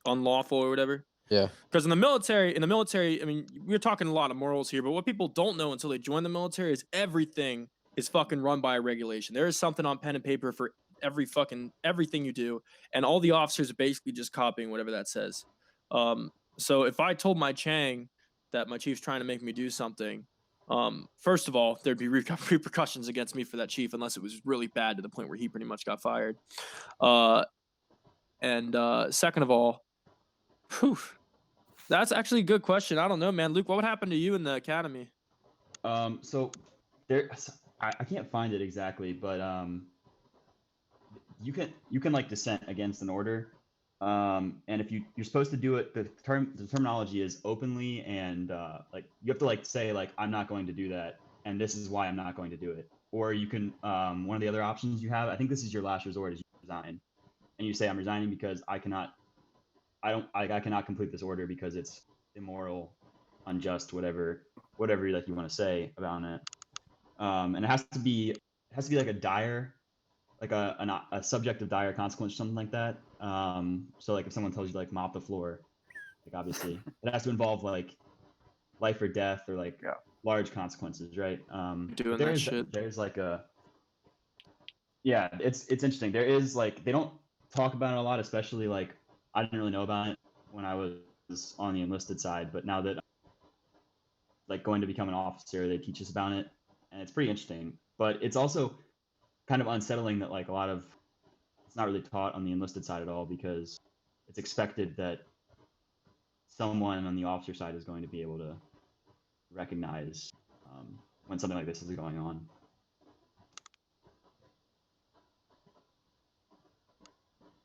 unlawful or whatever. Yeah. Because in the military, I mean, we're talking a lot of morals here, but what people don't know until they join the military is everything is fucking run by a regulation. There is something on pen and paper for everything you do, and all the officers are basically just copying whatever that says. So if I told my Chang that my chief's trying to make me do something, first of all, there'd be repercussions against me for that chief, unless it was really bad to the point where he pretty much got fired. And second of all, whew, that's actually a good question. I don't know, man. Luke, what would happen to you in the academy? So there, I can't find it exactly, but you can like dissent against an order, and if you're supposed to do it, the terminology is openly, and like you have to like say like I'm not going to do that, and this is why I'm not going to do it. Or you can one of the other options you have, I think this is your last resort, is you resign, and you say I'm resigning because I cannot complete this order because it's immoral, unjust, whatever like you want to say about it. And it has to be like a dire, like a subject of dire consequence, something like that. So like if someone tells you like mop the floor, like obviously it has to involve like life or death or like large consequences, right? Doing that shit. There's like a it's interesting. There is like they don't talk about it a lot, especially like I didn't really know about it when I was on the enlisted side, but now that like going to become an officer, they teach us about it, and it's pretty interesting. But it's also kind of unsettling that like a lot of it's not really taught on the enlisted side at all, because it's expected that someone on the officer side is going to be able to recognize when something like this is going on.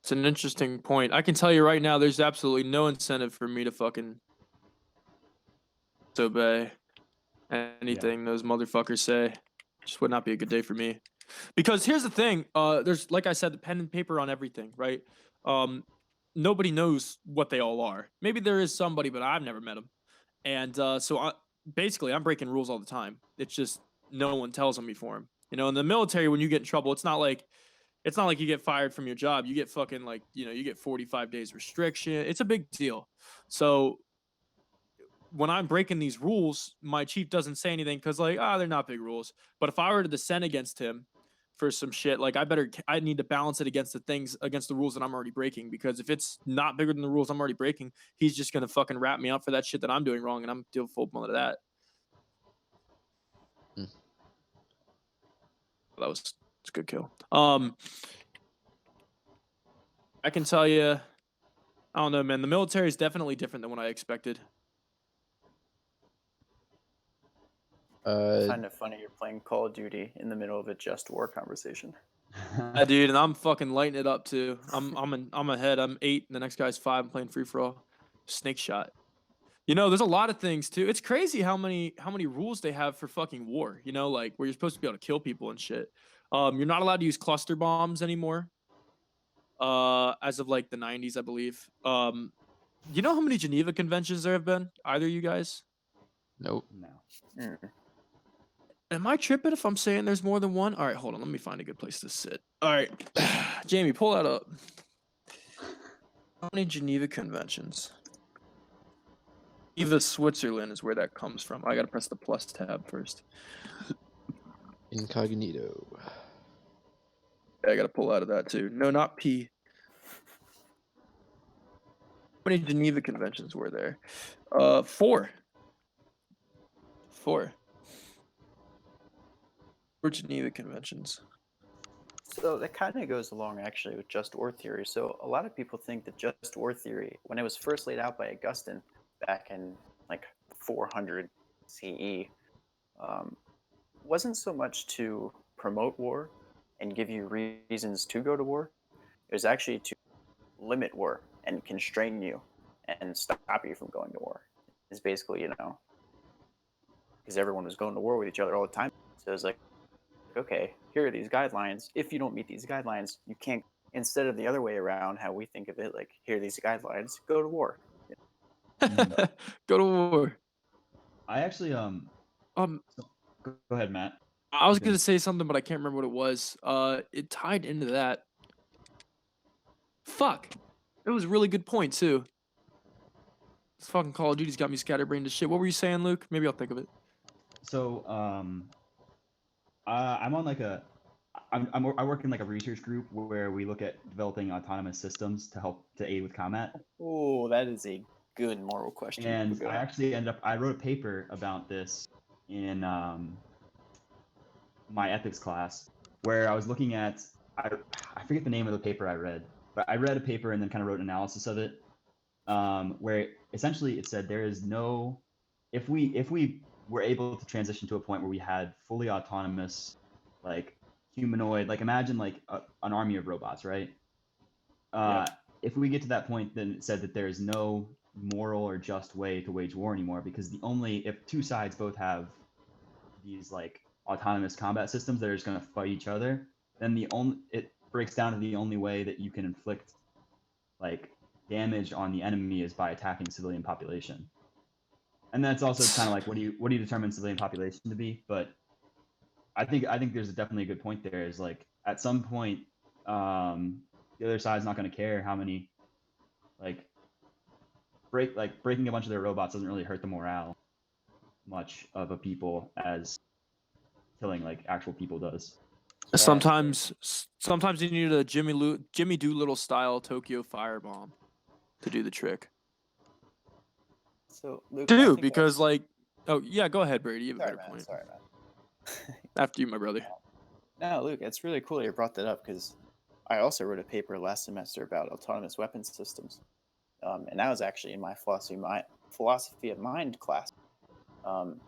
It's an interesting point. I can tell you right now, there's absolutely no incentive for me to fucking obey anything those motherfuckers say. Just would not be a good day for me. Because here's the thing, there's, like I said, the pen and paper on everything, right? Nobody knows what they all are. Maybe there is somebody, but I've never met him. And so basically, I'm breaking rules all the time. It's just no one tells on me for him. You know, in the military, when you get in trouble, it's not like you get fired from your job. You get fucking like, you get 45 days restriction. It's a big deal. So when I'm breaking these rules, my chief doesn't say anything because like, they're not big rules. But if I were to dissent against him for some shit, like I need to balance it against the rules that I'm already breaking, because if it's not bigger than the rules I'm already breaking, he's just gonna fucking wrap me up for that shit that I'm doing wrong, and I'm deal full blown of that. It's a good kill. I can tell you, I don't know, man. The military is definitely different than what I expected. I find it funny you're playing Call of Duty in the middle of a just war conversation. Dude, and I'm fucking lighting it up too. I'm ahead. I'm 8, and the next guy's 5. I'm playing free for all. Snake shot. There's a lot of things too. It's crazy how many rules they have for fucking war. Like where you're supposed to be able to kill people and shit. You're not allowed to use cluster bombs anymore. As of like the 90s, I believe. You know how many Geneva Conventions there have been? Either of you guys? Nope. No. Mm. Am I tripping if I'm saying there's more than one? All right, hold on. Let me find a good place to sit. All right, Jamie, pull that up. How many Geneva Conventions? Geneva, Switzerland is where that comes from. I gotta press the plus tab first. Incognito. I gotta pull out of that too. No, not P. How many Geneva Conventions were there? 4. 4 Geneva Conventions. So that kind of goes along actually with just war theory. So a lot of people think that just war theory, when it was first laid out by Augustine back in like 400 CE, wasn't so much to promote war and give you reasons to go to war. It was actually to limit war and constrain you and stop you from going to war. It's basically, because everyone was going to war with each other all the time. So it's like, okay, here are these guidelines. If you don't meet these guidelines, you can't. Instead of the other way around, how we think of it, like here are these guidelines, go to war. Go to war. I actually Um, go ahead, Matt. I was You can- gonna say something, but I can't remember what it was. It tied into that. Fuck. It was a really good point too. This fucking Call of Duty's got me scatterbrained to shit. What were you saying, Luke? Maybe I'll think of it. So I'm on like a I work in like a research group where we look at developing autonomous systems to help to aid with combat. Oh, that is a good moral question. And Go I ahead. actually I wrote a paper about this in my ethics class where I was looking at I forget the name of the paper I read, but I read a paper and then kind of wrote an analysis of it, where essentially it said there is no if we were able to transition to a point where we had fully autonomous like humanoid, like imagine like an army of robots, right? uh, if we get to that point, then it said that there is no moral or just way to wage war anymore, because the only if two sides both have these like autonomous combat systems that are just going to fight each other, then the only it breaks down to the only way that you can inflict like damage on the enemy is by attacking civilian population. And that's also kind of like what do you determine civilian population to be? But I think there's definitely a good point there. Is like at some point, the other side's not going to care how many like breaking a bunch of their robots doesn't really hurt the morale much of a people as killing like actual people does. Sometimes you need a Jimmy Doolittle style Tokyo firebomb to do the trick. So, Luke, I Dude, think because that's... like, oh yeah, go ahead, Brady. You have a Sorry, better man. point. Sorry, man. After you, my brother. No, Luke, it's really cool you brought that up because I also wrote a paper last semester about autonomous weapons systems, and that was actually in my philosophy of mind class. Um,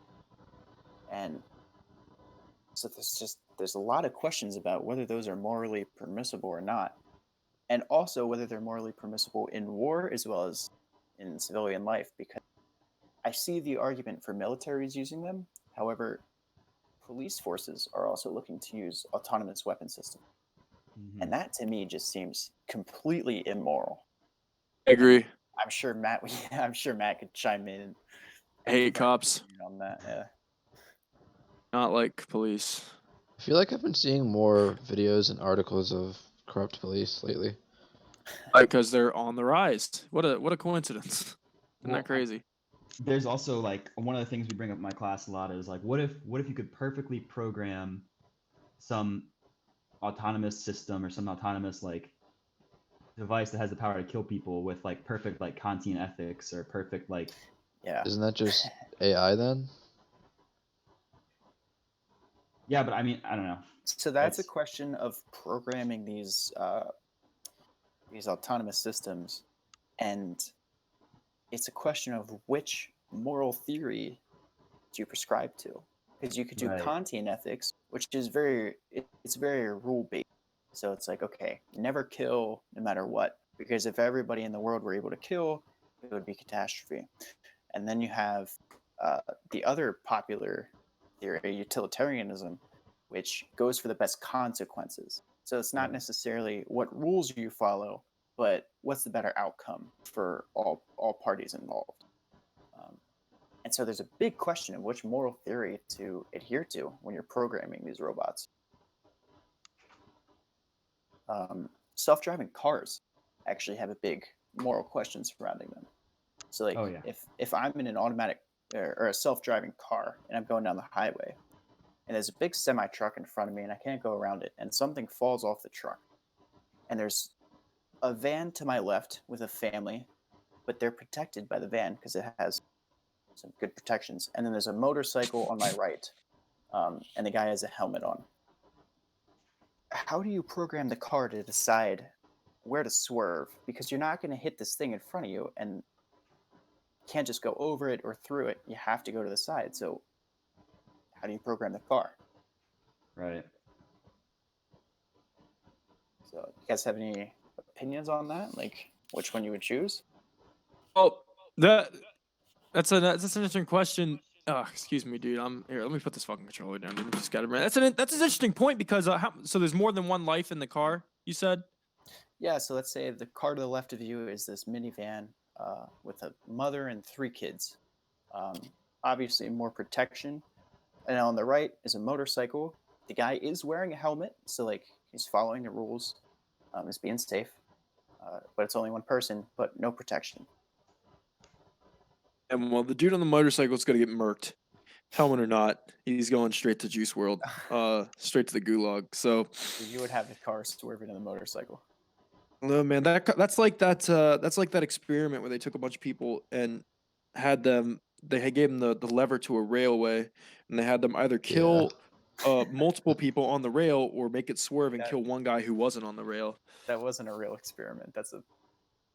and so there's a lot of questions about whether those are morally permissible or not, and also whether they're morally permissible in war as well as in civilian life. Because I see the argument for militaries using them. However, police forces are also looking to use autonomous weapon systems. And that to me just seems completely immoral. I agree. I'm sure Matt I'm sure Matt could chime in. I hate cops. On that, yeah. Not like police. I feel like I've been seeing more videos and articles of corrupt police lately. Because they're on the rise. What a coincidence. Isn't that crazy? There's also like one of the things we bring up in my class a lot is like what if you could perfectly program some autonomous system or some autonomous like device that has the power to kill people with like perfect like Kantian ethics or perfect like Yeah. Isn't that just AI then? yeah, but I mean I don't know. So that's a question of programming these autonomous systems, and it's a question of which moral theory do you prescribe to, because you could do Right. Kantian ethics, which is it's very rule based. So it's like, okay, never kill no matter what, because if everybody in the world were able to kill, it would be catastrophe. And then you have the other popular theory, utilitarianism, which goes for the best consequences. So it's not necessarily what rules you follow, but what's the better outcome for all parties involved. And so there's a big question of which moral theory to adhere to when you're programming these robots. Self-driving cars actually have a big moral question surrounding them. So like, if I'm in an automatic or a self-driving car and I'm going down the highway and there's a big semi truck in front of me and I can't go around it and something falls off the truck and there's a van to my left with a family, but they're protected by the van because it has some good protections, and then there's a motorcycle on my right, and the guy has a helmet on. How do you program the car to decide where to swerve? Because you're not going to hit this thing in front of you and can't just go over it or through it. You have to go to the side. So how do you program the car? Right. So you guys have any opinions on that? Like which one you would choose? Well, that's an interesting question. Excuse me, dude. I'm here. Let me put this fucking controller down. Dude. Just got it. That's an interesting point because so there's more than one life in the car. You said. Yeah. So let's say the car to the left of you is this minivan with a mother and 3 kids. obviously more protection. And on the right is a motorcycle. The guy is wearing a helmet, so like he's following the rules, is being safe. But it's only one person, but no protection. And well, the dude on the motorcycle is gonna get murked, helmet or not. He's going straight to Juice World, straight to the gulag. So You would have the car swerving on the motorcycle. no, man, that's like that experiment where they took a bunch of people and had them. Gave them the lever to a railway, and they had them either kill multiple people on the rail or make it swerve and That- kill one guy who wasn't on the rail. That wasn't a real experiment. That's a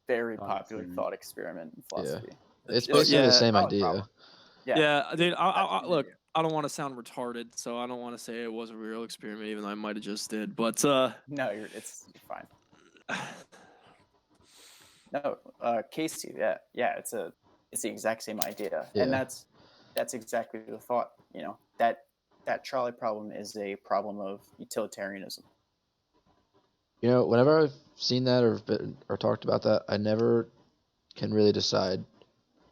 very Thought popular experiment. thought experiment in philosophy. It's a basically yeah, the same solid idea. problem. Yeah, dude. that's the Look, idea. I don't want to sound retarded, so I don't want to say it was a real experiment, even though I might have just did. But No, you're fine. No, Casey, yeah, it's the exact same idea, and Yeah. that's exactly the thought. That trolley problem is a problem of utilitarianism. Whenever I've seen that or talked about that, I never can really decide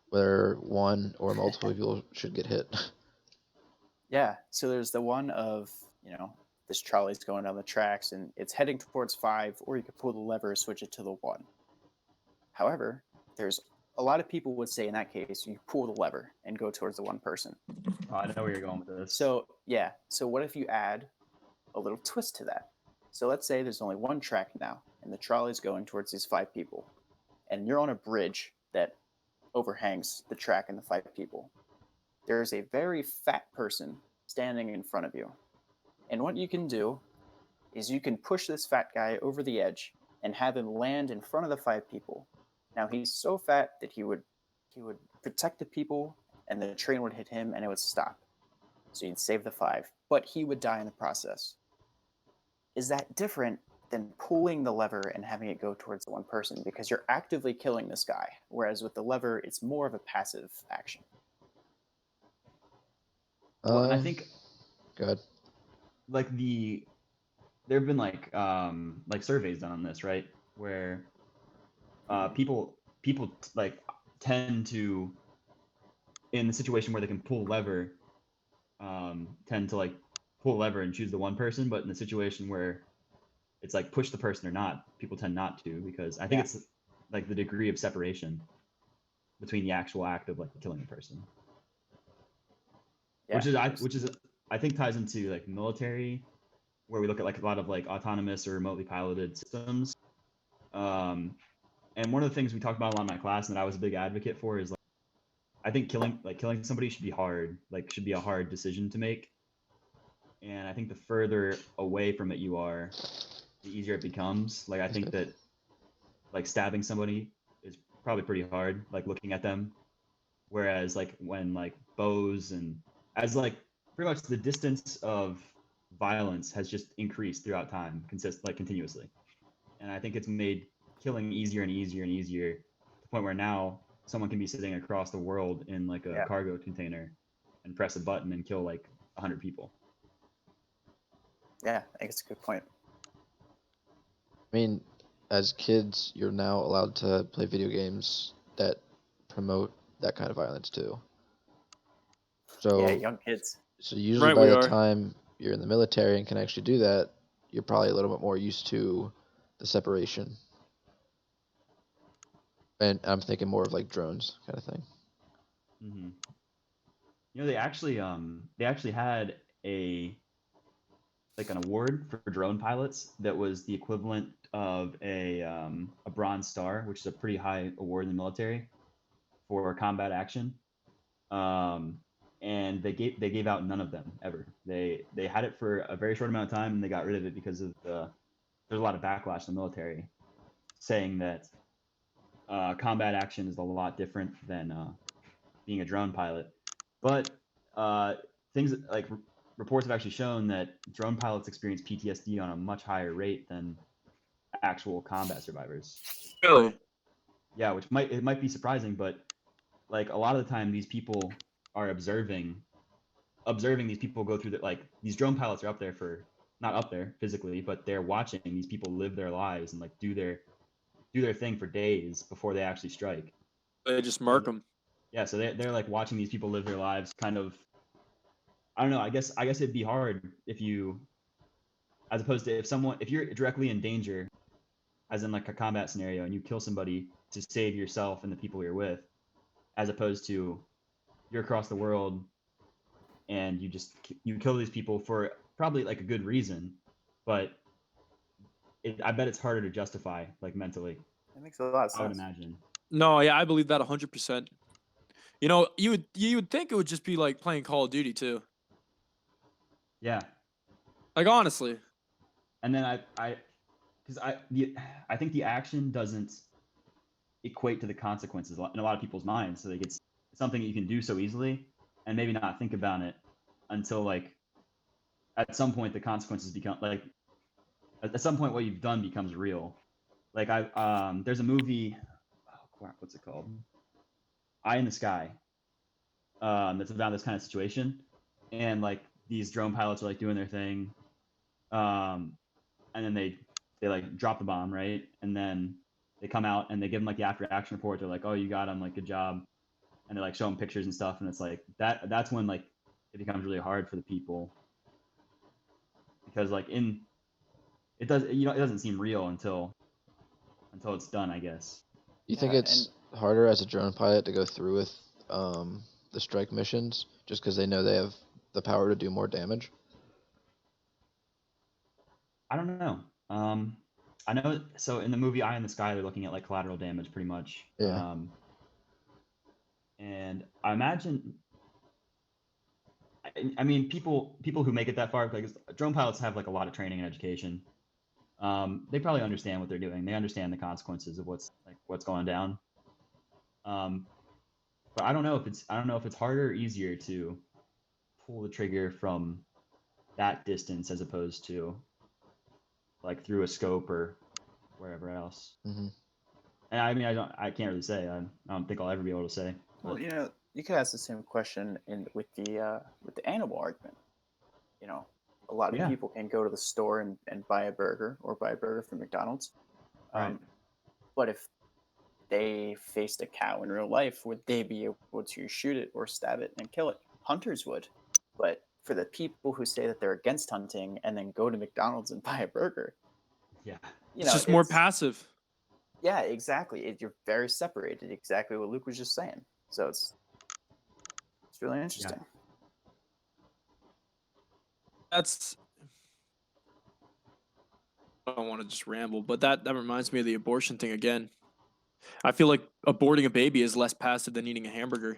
whether one or multiple people should get hit. Yeah, so there's the one of this trolley's going down the tracks and it's heading towards 5, or you could pull the lever, switch it to the 1. However, there's a lot of people would say in that case you pull the lever and go towards the one person. Oh, I know where you're going with this. So what if you add a little twist to that? So let's say there's only one track now, and the trolley's going towards these 5 people, and you're on a bridge that overhangs the track and the 5 people. There is a very fat person standing in front of you, and what you can do is you can push this fat guy over the edge and have him land in front of the 5 people. Now he's so fat that he would protect the people, and the train would hit him and it would stop. So you'd save the 5, but he would die in the process. Is that different than pulling the lever and having it go towards the one person? Because you're actively killing this guy, whereas with the lever, it's more of a passive action. Well, and I think Good. like there have been like surveys done on this, right? Where people like tend to, in the situation where they can pull lever, tend to like pull lever and choose the one person, but in the situation where it's like push the person or not, people tend not to, because I think it's like the degree of separation between the actual act of like killing a person. Yeah. Which is I think ties into like military, where we look at like a lot of like autonomous or remotely piloted systems. And one of the things we talked about a lot in my class and that I was a big advocate for is like, I think killing somebody should be hard, like should be a hard decision to make. And I think the further away from it you are, the easier it becomes. Like I think that like stabbing somebody is probably pretty hard, like looking at them. Whereas like when like bows and as like pretty much the distance of violence has just increased throughout time, continuously. And I think it's made killing easier and easier and easier to the point where now someone can be sitting across the world in like a cargo container and press a button and kill like 100 people. Yeah, I think it's a good point. I mean, as kids, you're now allowed to play video games that promote that kind of violence too. So Yeah, young kids. So usually Right, by we the are. time you're in the military and can actually do that, you're probably a little bit more used to the separation. And I'm thinking more of like drones kind of thing. Mm-hmm. They actually had a like an award for drone pilots that was the equivalent of a Bronze Star, which is a pretty high award in the military for combat action. And they gave out none of them ever. They had it for a very short amount of time and they got rid of it because of there's a lot of backlash in the military saying that combat action is a lot different than being a drone pilot. But things like reports have actually shown that drone pilots experience PTSD on a much higher rate than actual combat survivors. Really? Yeah, which might be surprising, but like a lot of the time these people are observing these people go through like these drone pilots are up there for not up there physically, but they're watching these people live their lives and like do their thing for days before they actually strike. They just mark them. Yeah, so they're like watching these people live their lives, kind of. I don't know. I guess it'd be hard if you, as opposed to if you're directly in danger, as in like a combat scenario, and you kill somebody to save yourself and the people you're with, as opposed to you're across the world and you kill these people for probably like a good reason, but I bet it's harder to justify like mentally. That makes a lot of I would sense. imagine. No, yeah, I believe that 100%. You know, you would think it would just be like playing Call of Duty too. Yeah, Like honestly, and then because I think the action doesn't equate to the consequences in a lot of people's minds. So like it's something you can do so easily and maybe not think about it until like at some point the consequences become like at some point what you've done becomes real. Like there's a movie, oh crap, what's it called? Eye in the Sky. That's about this kind of situation, and like these drone pilots are like doing their thing, and then they like drop the bomb, right, and then they come out and they give them like the after action report. They're like, oh, you got him, like good job, and they like show them pictures and stuff, and it's like that's when like it becomes really hard for the people because like it doesn't seem real until it's done, I guess. You think Yeah, it's harder as a drone pilot to go through with the strike missions just because they know they have the power to do more damage? I don't know. I know. So in the movie Eye in the Sky, they're looking at like collateral damage, pretty much. Yeah. And I imagine. I mean, people who make it that far, like drone pilots, have like a lot of training and education. They probably understand what they're doing. They understand the consequences of what's going down. But I don't know if it's harder or easier to pull the trigger from that distance as opposed to like through a scope or wherever else. Mm-hmm. And I mean, I can't really say. I don't think I'll ever be able to say. well, But you know, you could ask the same question with the animal argument. You know, a lot of yeah, people can go to the store and buy a burger or buy a burger from McDonald's. right. But if they faced a cow in real life, would they be able to shoot it or stab it and kill it? Hunters would. But for the people who say that they're against hunting and then go to McDonald's and buy a burger, Yeah, you it's know, just more passive. yeah, exactly. You're very separated. Exactly what Luke was just saying. So it's really interesting. That's I don't want to just ramble, but that reminds me of the abortion thing again. I feel like aborting a baby is less passive than eating a hamburger.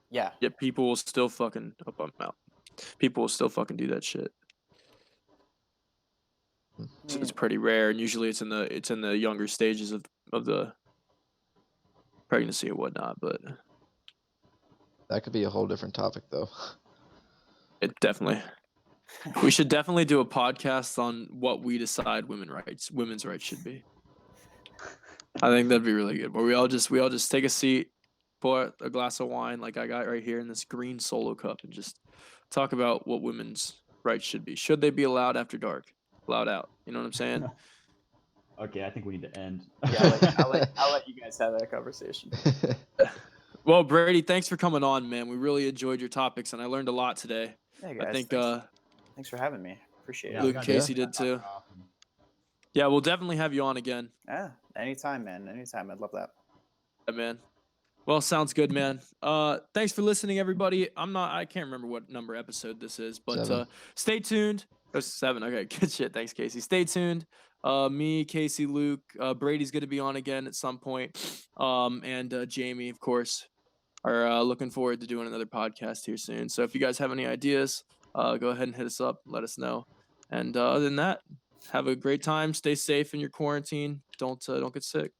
Yeah. Yet people will still fucking I'm out. People will still fucking do that shit. It's pretty rare, and usually it's in the younger stages of the pregnancy or whatnot. But That could be a whole different topic, though. it definitely. We should definitely do a podcast on what we decide women's rights should be. I think that'd be really good. Where we all just take a seat, pour a glass of wine like I got right here in this green Solo cup, and just talk about what women's rights should be. Should they be allowed after dark? Allowed out. You know what I'm saying? Okay, I think we need to end. Yeah, I'll let you guys have that conversation. Well, Brady, thanks for coming on, man. We really enjoyed your topics, and I learned a lot today. Yeah, guys. I think thanks for having me. Appreciate Yeah, it. we Luke gotta Casey do did too. that often. Yeah, we'll definitely have you on again. Yeah, anytime, man. Anytime. I'd love that. Yeah, man. Well, sounds good, man. Thanks for listening, everybody. I can't remember what number episode this is, but 7. Stay tuned. Oh, 7. Okay, good shit. Thanks, Casey. Stay tuned. Me, Casey, Luke, Brady's gonna be on again at some point. And Jamie, of course, are looking forward to doing another podcast here soon. So if you guys have any ideas, go ahead and hit us up. Let us know. And other than that, have a great time. Stay safe in your quarantine. Don't get sick.